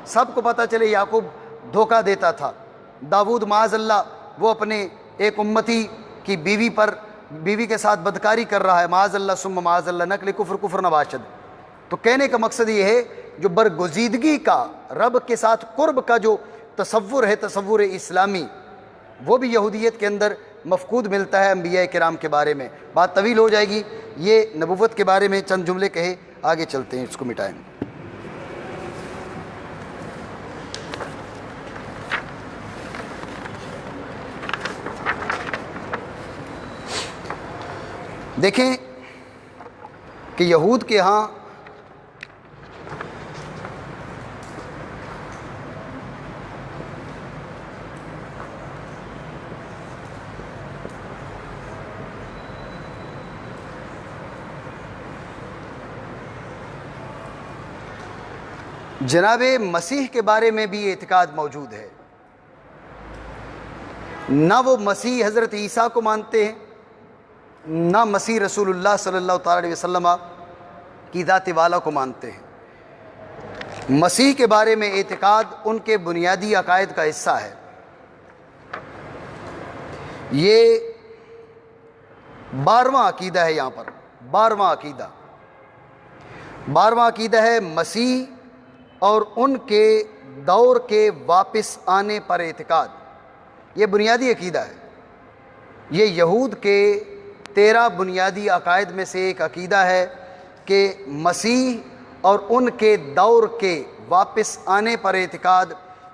سب کو پتہ چلے یعقوب دھوکہ دیتا تھا۔ داؤد معاذ اللہ وہ اپنے ایک امتی کی بیوی کے ساتھ بدکاری کر رہا ہے، معاذ اللہ ثم معاذ اللہ، نقل کفر نباشد۔ تو کہنے کا مقصد یہ ہے جو برگزیدگی کا، رب کے ساتھ قرب کا جو تصور ہے، تصور اسلامی، وہ بھی یہودیت کے اندر مفقود ملتا ہے انبیاء کرام کے بارے میں۔ بات طویل ہو جائے گی، یہ نبوت کے بارے میں چند جملے کہے، آگے چلتے ہیں، اس کو مٹائیں۔ دیکھیں کہ یہود کے ہاں جناب مسیح کے بارے میں بھی اعتقاد موجود ہے، نہ وہ مسیح حضرت عیسیٰ کو مانتے ہیں، نہ مسیح رسول اللہ صلی اللہ تعالیٰ علیہ وسلم کی ذات والا کو مانتے ہیں۔ مسیح کے بارے میں اعتقاد ان کے بنیادی عقائد کا حصہ ہے۔ یہ 12واں عقیدہ ہے، یہاں پر 12واں عقیدہ ہے مسیح اور ان کے دور کے واپس آنے پر اعتقاد۔ یہ بنیادی عقیدہ ہے، یہ یہود کے 13 بنیادی عقائد میں سے ایک عقیدہ ہے کہ مسیح اور ان کے دور کے واپس آنے پر اعتقاد،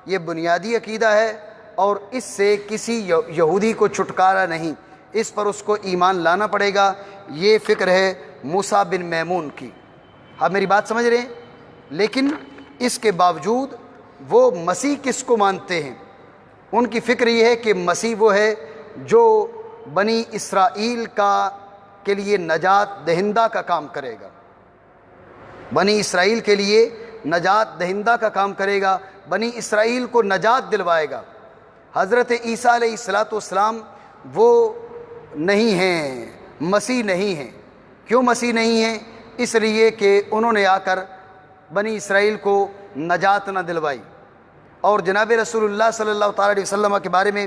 یہ بنیادی عقیدہ ہے اور اس سے کسی یہودی کو چھٹکارا نہیں، اس پر اس کو ایمان لانا پڑے گا۔ یہ فکر ہے موسیٰ بن میمون کی۔ آپ میری بات سمجھ رہے ہیں؟ لیکن اس کے باوجود وہ مسیح کس کو مانتے ہیں؟ ان کی فکر یہ ہے کہ مسیح وہ ہے جو بنی اسرائیل کے لیے نجات دہندہ کا کام کرے گا، بنی اسرائیل کے لیے نجات دہندہ کا کام کرے گا، بنی اسرائیل کو نجات دلوائے گا۔ حضرت عیسیٰ علیہ السلام وہ نہیں ہیں، مسیح نہیں ہیں۔ کیوں مسیح نہیں ہیں؟ اس لیے کہ انہوں نے آ کر بنی اسرائیل کو نجات نہ دلوائی۔ اور جناب رسول اللہ صلی اللہ تعالیٰ علیہ وسلم کے بارے میں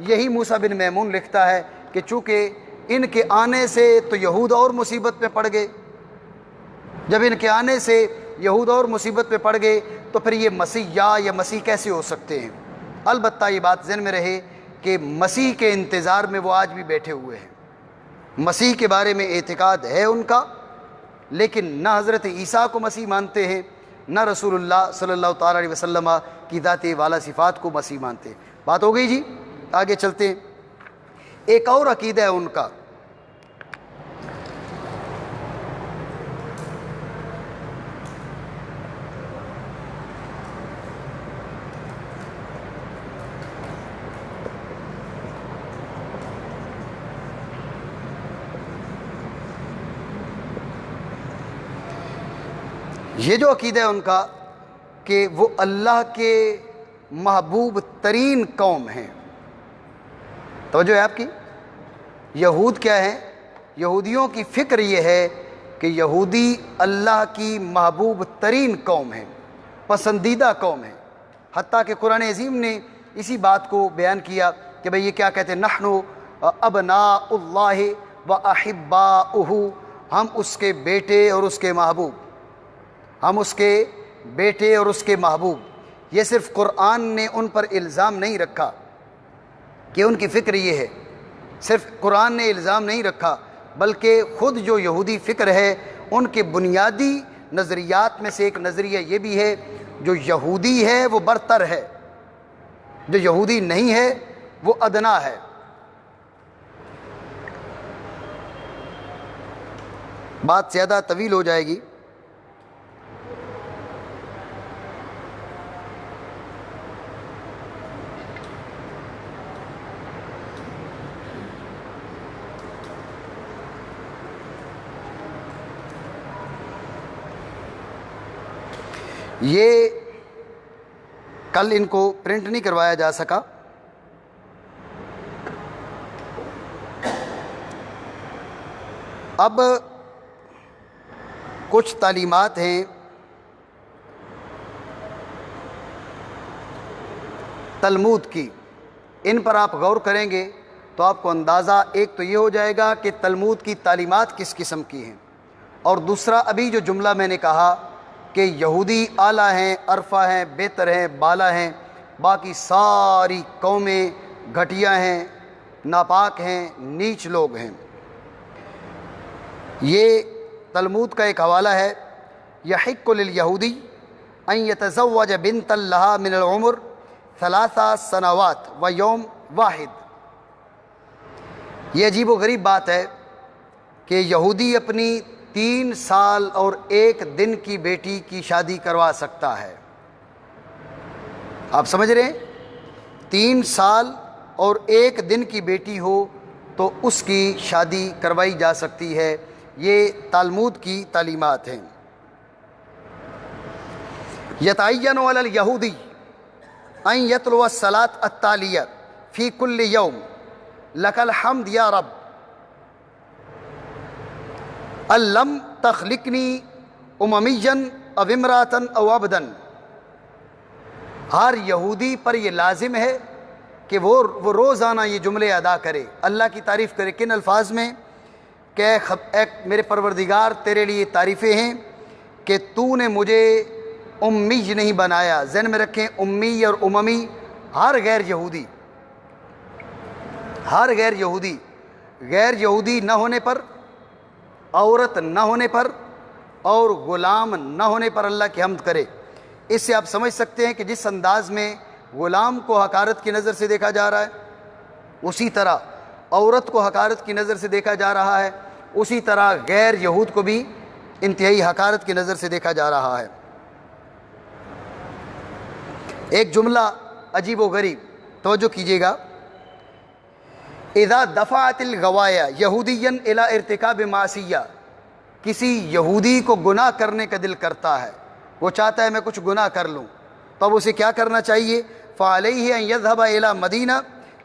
یہی موسیٰ بن میمون لکھتا ہے کہ چونکہ ان کے آنے سے تو یہود اور مصیبت میں پڑ گئے، جب ان کے آنے سے یہود اور مصیبت میں پڑ گئے تو پھر یہ مسیح یا مسیح کیسے ہو سکتے ہیں؟ البتہ یہ بات ذہن میں رہے کہ مسیح کے انتظار میں وہ آج بھی بیٹھے ہوئے ہیں، مسیح کے بارے میں اعتقاد ہے ان کا، لیکن نہ حضرت عیسیٰ کو مسیح مانتے ہیں، نہ رسول اللہ صلی اللہ تعالیٰ علیہ وسلم کی ذات والا صفات کو مسیح مانتے ہیں۔ بات ہو گئی جی، آگے چلتے ہیں۔ ایک اور عقیدہ ہے ان کا، یہ جو عقیدہ ہے ان کا کہ وہ اللہ کے محبوب ترین قوم ہیں۔ توجہ ہے آپ کی؟ یہود کیا ہے؟ یہودیوں کی فکر یہ ہے کہ یہودی اللہ کی محبوب ترین قوم ہے، پسندیدہ قوم ہے، حتیٰ کہ قرآن عظیم نے اسی بات کو بیان کیا کہ بھئی یہ کیا کہتے ہیں، نحن ابناء اللہ و احباؤہ، ہم اس کے بیٹے اور اس کے محبوب، ہم اس کے بیٹے اور اس کے محبوب۔ یہ صرف قرآن نے ان پر الزام نہیں رکھا کہ ان کی فکر یہ ہے، صرف قرآن نے الزام نہیں رکھا، بلکہ خود جو یہودی فکر ہے ان کے بنیادی نظریات میں سے ایک نظریہ یہ بھی ہے، جو یہودی ہے وہ برتر ہے، جو یہودی نہیں ہے وہ ادنا ہے۔ بات زیادہ طویل ہو جائے گی۔ یہ کل ان کو پرنٹ نہیں کروایا جا سکا، اب کچھ تعلیمات ہیں تلمود کی، ان پر آپ غور کریں گے تو آپ کو اندازہ ایک تو یہ ہو جائے گا کہ تلمود کی تعلیمات کس قسم کی ہیں، اور دوسرا ابھی جو جملہ میں نے کہا کہ یہودی اعلیٰ ہیں، عرفہ ہیں، بہتر ہیں، بالا ہیں، باقی ساری قومیں گھٹیا ہیں، ناپاک ہیں، نیچ لوگ ہیں۔ یہ تلمود کا ایک حوالہ ہے، یحق للیہودی ان یتزوج بنتا لہا من العمر 3 سنوات و یوم واحد۔ یہ عجیب و غریب بات ہے کہ یہودی اپنی 3 سال اور 1 دن کی بیٹی کی شادی کروا سکتا ہے۔ آپ سمجھ رہے ہیں؟ 3 سال اور 1 دن کی بیٹی ہو تو اس کی شادی کروائی جا سکتی ہے۔ یہ تلمود کی تعلیمات ہیں۔ یتعین علی الیہودی ان یتلو الصلاۃ التالیہ فی کل یوم لک الحمد یا رب لم تخلقنی اممیا او امراتا او عبدا۔ ہر یہودی پر یہ لازم ہے کہ وہ روزانہ یہ جملے ادا کرے، اللہ کی تعریف کرے۔ کن الفاظ میں؟ کہ اے میرے پروردگار تیرے لیے تعریفیں ہیں کہ تو نے مجھے امی نہیں بنایا۔ ذہن میں رکھیں، امی اور اممی، ہر غیر یہودی، ہر غیر یہودی، غیر یہودی نہ ہونے پر، عورت نہ ہونے پر اور غلام نہ ہونے پر اللہ کی حمد کرے۔ اس سے آپ سمجھ سکتے ہیں کہ جس انداز میں غلام کو حقارت کی نظر سے دیکھا جا رہا ہے، اسی طرح عورت کو حقارت کی نظر سے دیکھا جا رہا ہے، اسی طرح غیر یہود کو بھی انتہائی حقارت کی نظر سے دیکھا جا رہا ہے۔ ایک جملہ عجیب و غریب، توجہ کیجیے گا۔ اذا دفعت الغوایا یہودیا الی ارتکاب معصیہ، کسی یہودی کو گناہ کرنے کا دل کرتا ہے، وہ چاہتا ہے میں کچھ گناہ کر لوں، تو اب اسے کیا کرنا چاہیے؟ فعلیہ ان یذهب الی مدینہ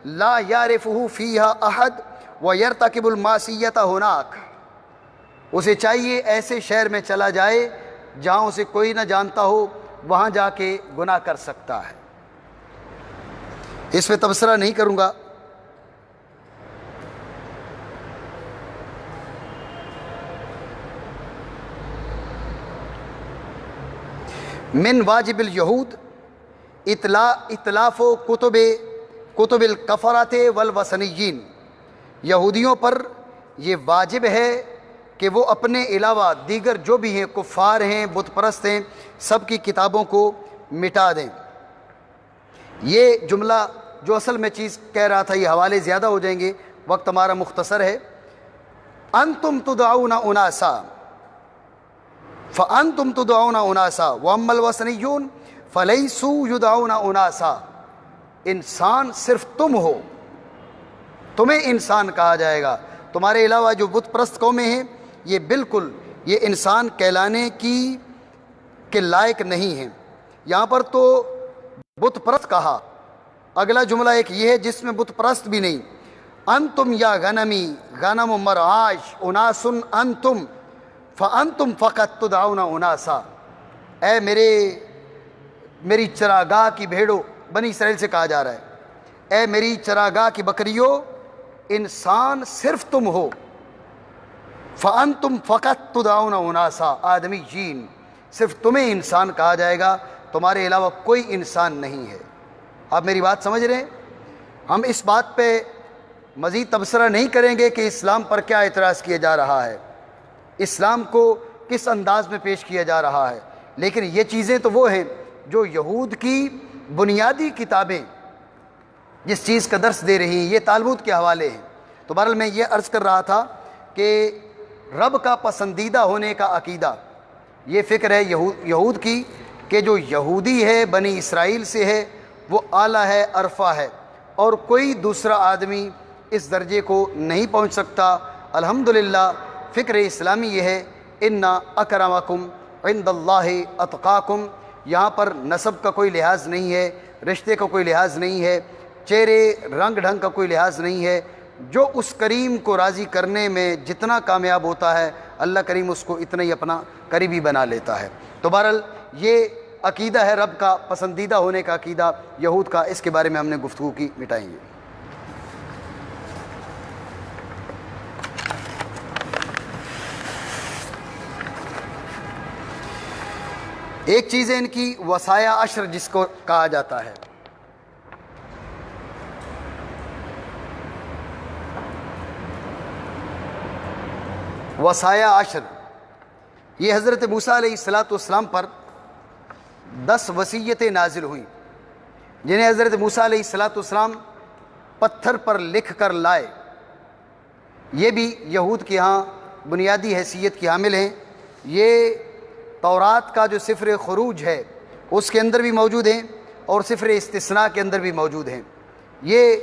لا یعرفہ فیہا احد ویرتکب المعصیۃ ہناک۔ اسے چاہیے ایسے شہر میں چلا جائے جہاں اسے کوئی نہ جانتا ہو، وہاں جا کے گناہ کر سکتا ہے۔ اس پہ تبصرہ نہیں کروں گا۔ من واجب الیہود اطلاف و کتب الکفرات والوثنیین، یہودیوں پر یہ واجب ہے کہ وہ اپنے علاوہ دیگر جو بھی ہیں، کفار ہیں، بت پرست ہیں، سب کی کتابوں کو مٹا دیں۔ یہ جملہ جو اصل میں چیز کہہ رہا تھا، یہ حوالے زیادہ ہو جائیں گے، وقت ہمارا مختصر ہے۔ انتم تدعون اناسا فانتم تدعون اناسا واما الوثنیون فلیسوا یدعون اناسا، انسان صرف تم ہو، تمہیں انسان کہا جائے گا، تمہارے علاوہ جو بت پرست قومیں ہیں یہ بالکل یہ انسان کہلانے کے لائق نہیں ہیں۔ یہاں پر تو بت پرست کہا، اگلا جملہ ایک یہ ہے جس میں بت پرست بھی نہیں۔ انتم یا غنمی غنم مرعاش اناس انتم فانتم فقط تدعون اناسا، اے میری چراگاہ کی بھیڑوں، بنی اسرائیل سے کہا جا رہا ہے، اے میری چراگاہ کی بکریوں، انسان صرف تم ہو، فانتم فقط تدعون اناسا، آدمی جین، صرف تمہیں انسان کہا جائے گا، تمہارے علاوہ کوئی انسان نہیں ہے۔ آپ میری بات سمجھ رہے ہیں؟ ہم اس بات پہ مزید تبصرہ نہیں کریں گے کہ اسلام پر کیا اعتراض کیا جا رہا ہے، اسلام کو کس انداز میں پیش کیا جا رہا ہے، لیکن یہ چیزیں تو وہ ہیں جو یہود کی بنیادی کتابیں جس چیز کا درس دے رہی ہیں، یہ تالمود کے حوالے ہیں۔ تو بہرحال میں یہ عرض کر رہا تھا کہ رب کا پسندیدہ ہونے کا عقیدہ، یہ فکر ہے یہود کی کہ جو یہودی ہے، بنی اسرائیل سے ہے، وہ اعلیٰ ہے، عرفہ ہے، اور کوئی دوسرا آدمی اس درجے کو نہیں پہنچ سکتا۔ الحمدللہ فکر اسلامی یہ ہے، ان اکرمکم عند اللہ اتقاکم، یہاں پر نسب کا کوئی لحاظ نہیں ہے، رشتے کا کوئی لحاظ نہیں ہے، چہرے رنگ ڈھنگ کا کوئی لحاظ نہیں ہے، جو اس کریم کو راضی کرنے میں جتنا کامیاب ہوتا ہے اللہ کریم اس کو اتنا ہی اپنا قریبی بنا لیتا ہے۔ تو بہرحال یہ عقیدہ ہے رب کا پسندیدہ ہونے کا عقیدہ یہود کا، اس کے بارے میں ہم نے گفتگو کی، مٹائیں گے۔ ایک چیز ہے ان کی وصایا عشر جس کو کہا جاتا ہے، وصایا عشر، یہ حضرت موسیٰ علیہ السلام پر 10 وصیتیں نازل ہوئیں جنہیں حضرت موسیٰ علیہ السلام پتھر پر لکھ کر لائے۔ یہ بھی یہود کے ہاں بنیادی حیثیت کی حامل ہیں۔ یہ تورات کا جو سفر خروج ہے اس کے اندر بھی موجود ہیں اور سفر استثناء کے اندر بھی موجود ہیں۔ یہ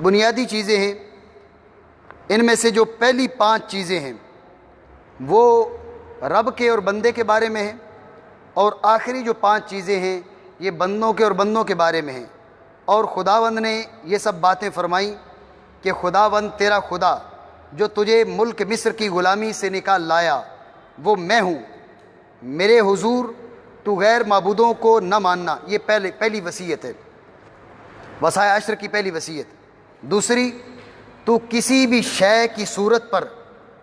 بنیادی چیزیں ہیں۔ ان میں سے جو پہلی 5 چیزیں ہیں وہ رب کے اور بندے کے بارے میں ہیں، اور آخری جو 5 چیزیں ہیں یہ بندوں کے اور بندوں کے بارے میں ہیں۔ اور خداوند نے یہ سب باتیں فرمائیں کہ خداوند تیرا خدا جو تجھے ملک مصر کی غلامی سے نکال لایا وہ میں ہوں، میرے حضور تو غیر معبودوں کو نہ ماننا، یہ پہلی وصیت ہے، وصایا عشر کی پہلی وصیت۔ دوسری، تو کسی بھی شے کی صورت پر،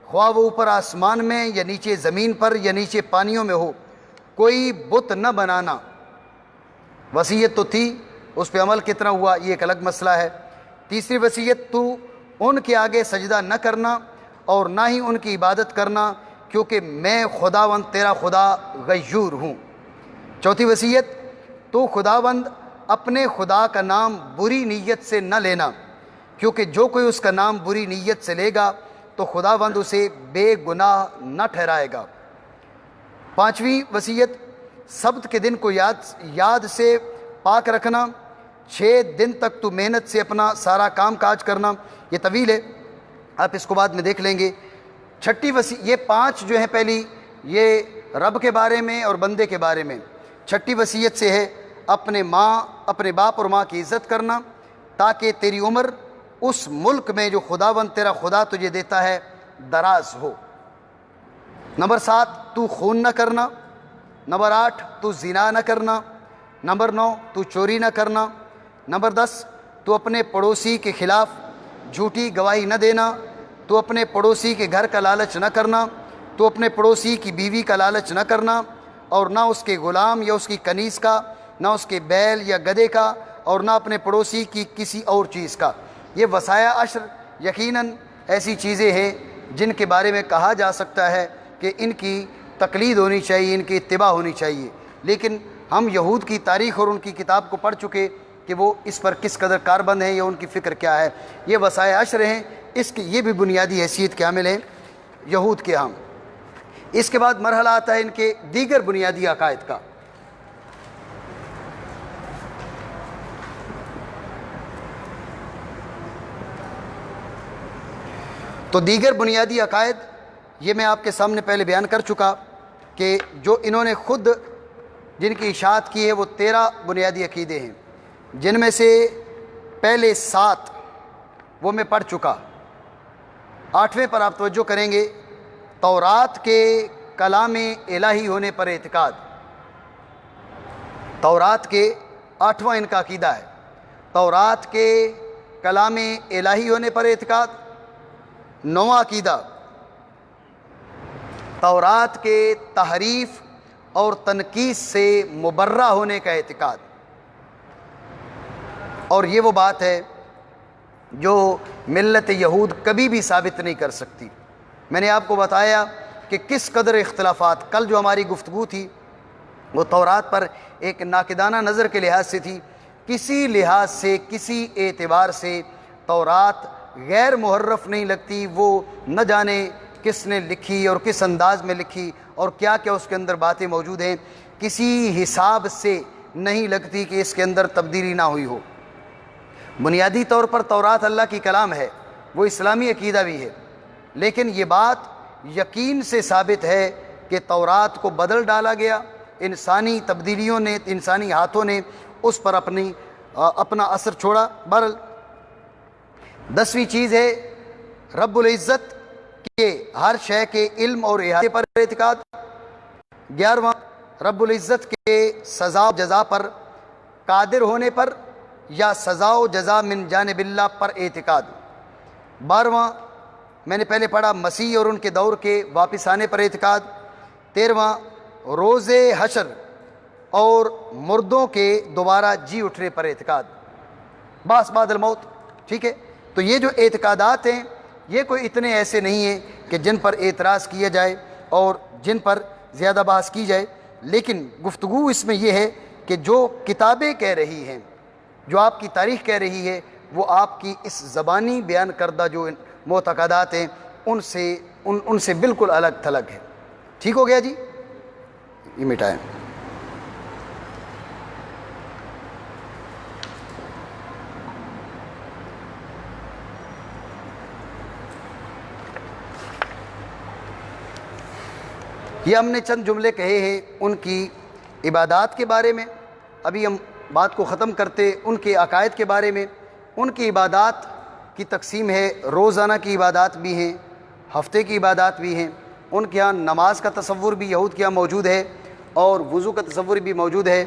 خواہ وہ اوپر آسمان میں یا نیچے زمین پر یا نیچے پانیوں میں ہو، کوئی بت نہ بنانا۔ وصیت تو تھی، اس پہ عمل کتنا ہوا یہ ایک الگ مسئلہ ہے۔ تیسری وصیت، تو ان کے آگے سجدہ نہ کرنا اور نہ ہی ان کی عبادت کرنا، کیونکہ میں خداوند تیرا خدا غیور ہوں۔ چوتھی وصیت، تو خداوند اپنے خدا کا نام بری نیت سے نہ لینا، کیونکہ جو کوئی اس کا نام بری نیت سے لے گا تو خداوند اسے بے گناہ نہ ٹھہرائے گا۔ پانچویں وصیت، سبت کے دن کو یاد سے پاک رکھنا، 6 دن تک تو محنت سے اپنا سارا کام کاج کرنا۔ یہ طویل ہے، آپ اس کو بعد میں دیکھ لیں گے۔ چھٹی وصیت، یہ 5 جو ہیں پہلی یہ رب کے بارے میں اور بندے کے بارے میں۔ چھٹی وصیت سے ہے اپنے باپ اور ماں کی عزت کرنا تاکہ تیری عمر اس ملک میں جو خداوند تیرا خدا تجھے دیتا ہے دراز ہو۔ نمبر 7، تو خون نہ کرنا۔ نمبر 8، تو زنا نہ کرنا۔ نمبر 9، تو چوری نہ کرنا۔ نمبر 10، تو اپنے پڑوسی کے خلاف جھوٹی گواہی نہ دینا۔ تو اپنے پڑوسی کے گھر کا لالچ نہ کرنا۔ تو اپنے پڑوسی کی بیوی کا لالچ نہ کرنا۔ اور نہ اس کے غلام یا اس کی کنیز کا، نہ اس کے بیل یا گدھے کا، اور نہ اپنے پڑوسی کی کسی اور چیز کا۔ یہ وصایا عشر یقیناً ایسی چیزیں ہیں جن کے بارے میں کہا جا سکتا ہے کہ ان کی تقلید ہونی چاہیے، ان کی اتباع ہونی چاہیے، لیکن ہم یہود کی تاریخ اور ان کی کتاب کو پڑھ چکے کہ وہ اس پر کس قدر کاربند ہیں یا ان کی فکر کیا ہے۔ یہ وصایا عشر ہیں، اس کی یہ بھی بنیادی حیثیت کے حامل ہیں یہود کے ہم۔ اس کے بعد مرحلہ آتا ہے ان کے دیگر بنیادی عقائد کا۔ تو دیگر بنیادی عقائد یہ میں آپ کے سامنے پہلے بیان کر چکا کہ جو انہوں نے خود جن کی اشاعت کی ہے وہ 13 بنیادی عقیدے ہیں، جن میں سے پہلے 7 وہ میں پڑھ چکا۔ 8ویں پر آپ توجہ کریں گے، تورات کے کلام الہی ہونے پر اعتقاد۔ تورات کے 8واں ان کا عقیدہ ہے، تورات کے کلام الہی ہونے پر اعتقاد۔ 9واں عقیدہ، تورات کے تحریف اور تنقیص سے مبرہ ہونے کا اعتقاد، اور یہ وہ بات ہے جو ملت یہود کبھی بھی ثابت نہیں کر سکتی۔ میں نے آپ کو بتایا کہ کس قدر اختلافات، کل جو ہماری گفتگو تھی وہ تورات پر ایک ناقدانہ نظر کے لحاظ سے تھی۔ کسی لحاظ سے، کسی اعتبار سے تورات غیر محرف نہیں لگتی، وہ نہ جانے کس نے لکھی اور کس انداز میں لکھی اور کیا کیا اس کے اندر باتیں موجود ہیں، کسی حساب سے نہیں لگتی کہ اس کے اندر تبدیلی نہ ہوئی ہو۔ بنیادی طور پر تورات اللہ کی کلام ہے، وہ اسلامی عقیدہ بھی ہے، لیکن یہ بات یقین سے ثابت ہے کہ تورات کو بدل ڈالا گیا، انسانی تبدیلیوں نے، انسانی ہاتھوں نے اس پر اپنا اثر چھوڑا۔ بہرحال 10ویں چیز ہے رب العزت کے ہر شے کے علم اور احاطے پر اعتقاد۔ 11واں رب العزت کے سزا و جزا پر قادر ہونے پر یا سزا و جزا من جانب اللہ پر اعتقاد۔ 12واں میں نے پہلے پڑھا مسیح اور ان کے دور کے واپس آنے پر اعتقاد۔ 13واں روز حشر اور مردوں کے دوبارہ جی اٹھنے پر اعتقاد، بعث بعد الموت۔ ٹھیک ہے، تو یہ جو اعتقادات ہیں یہ کوئی اتنے ایسے نہیں ہیں کہ جن پر اعتراض کیا جائے اور جن پر زیادہ بحث کی جائے، لیکن گفتگو اس میں یہ ہے کہ جو کتابیں کہہ رہی ہیں، جو آپ کی تاریخ کہہ رہی ہے، وہ آپ کی اس زبانی بیان کردہ جو معتقدات ہیں ان سے بالکل الگ تھلگ ہے۔ ٹھیک ہو گیا جی، یہ مٹائیں۔ یہ ہم نے چند جملے کہے ہیں ان کی عبادات کے بارے میں، ابھی ہم بات کو ختم کرتے ان کے عقائد کے بارے میں۔ ان کی عبادات کی تقسیم ہے، روزانہ کی عبادات بھی ہیں، ہفتے کی عبادات بھی ہیں۔ ان کے ہاں نماز کا تصور بھی یہود کے ہاں موجود ہے اور وضو کا تصور بھی موجود ہے۔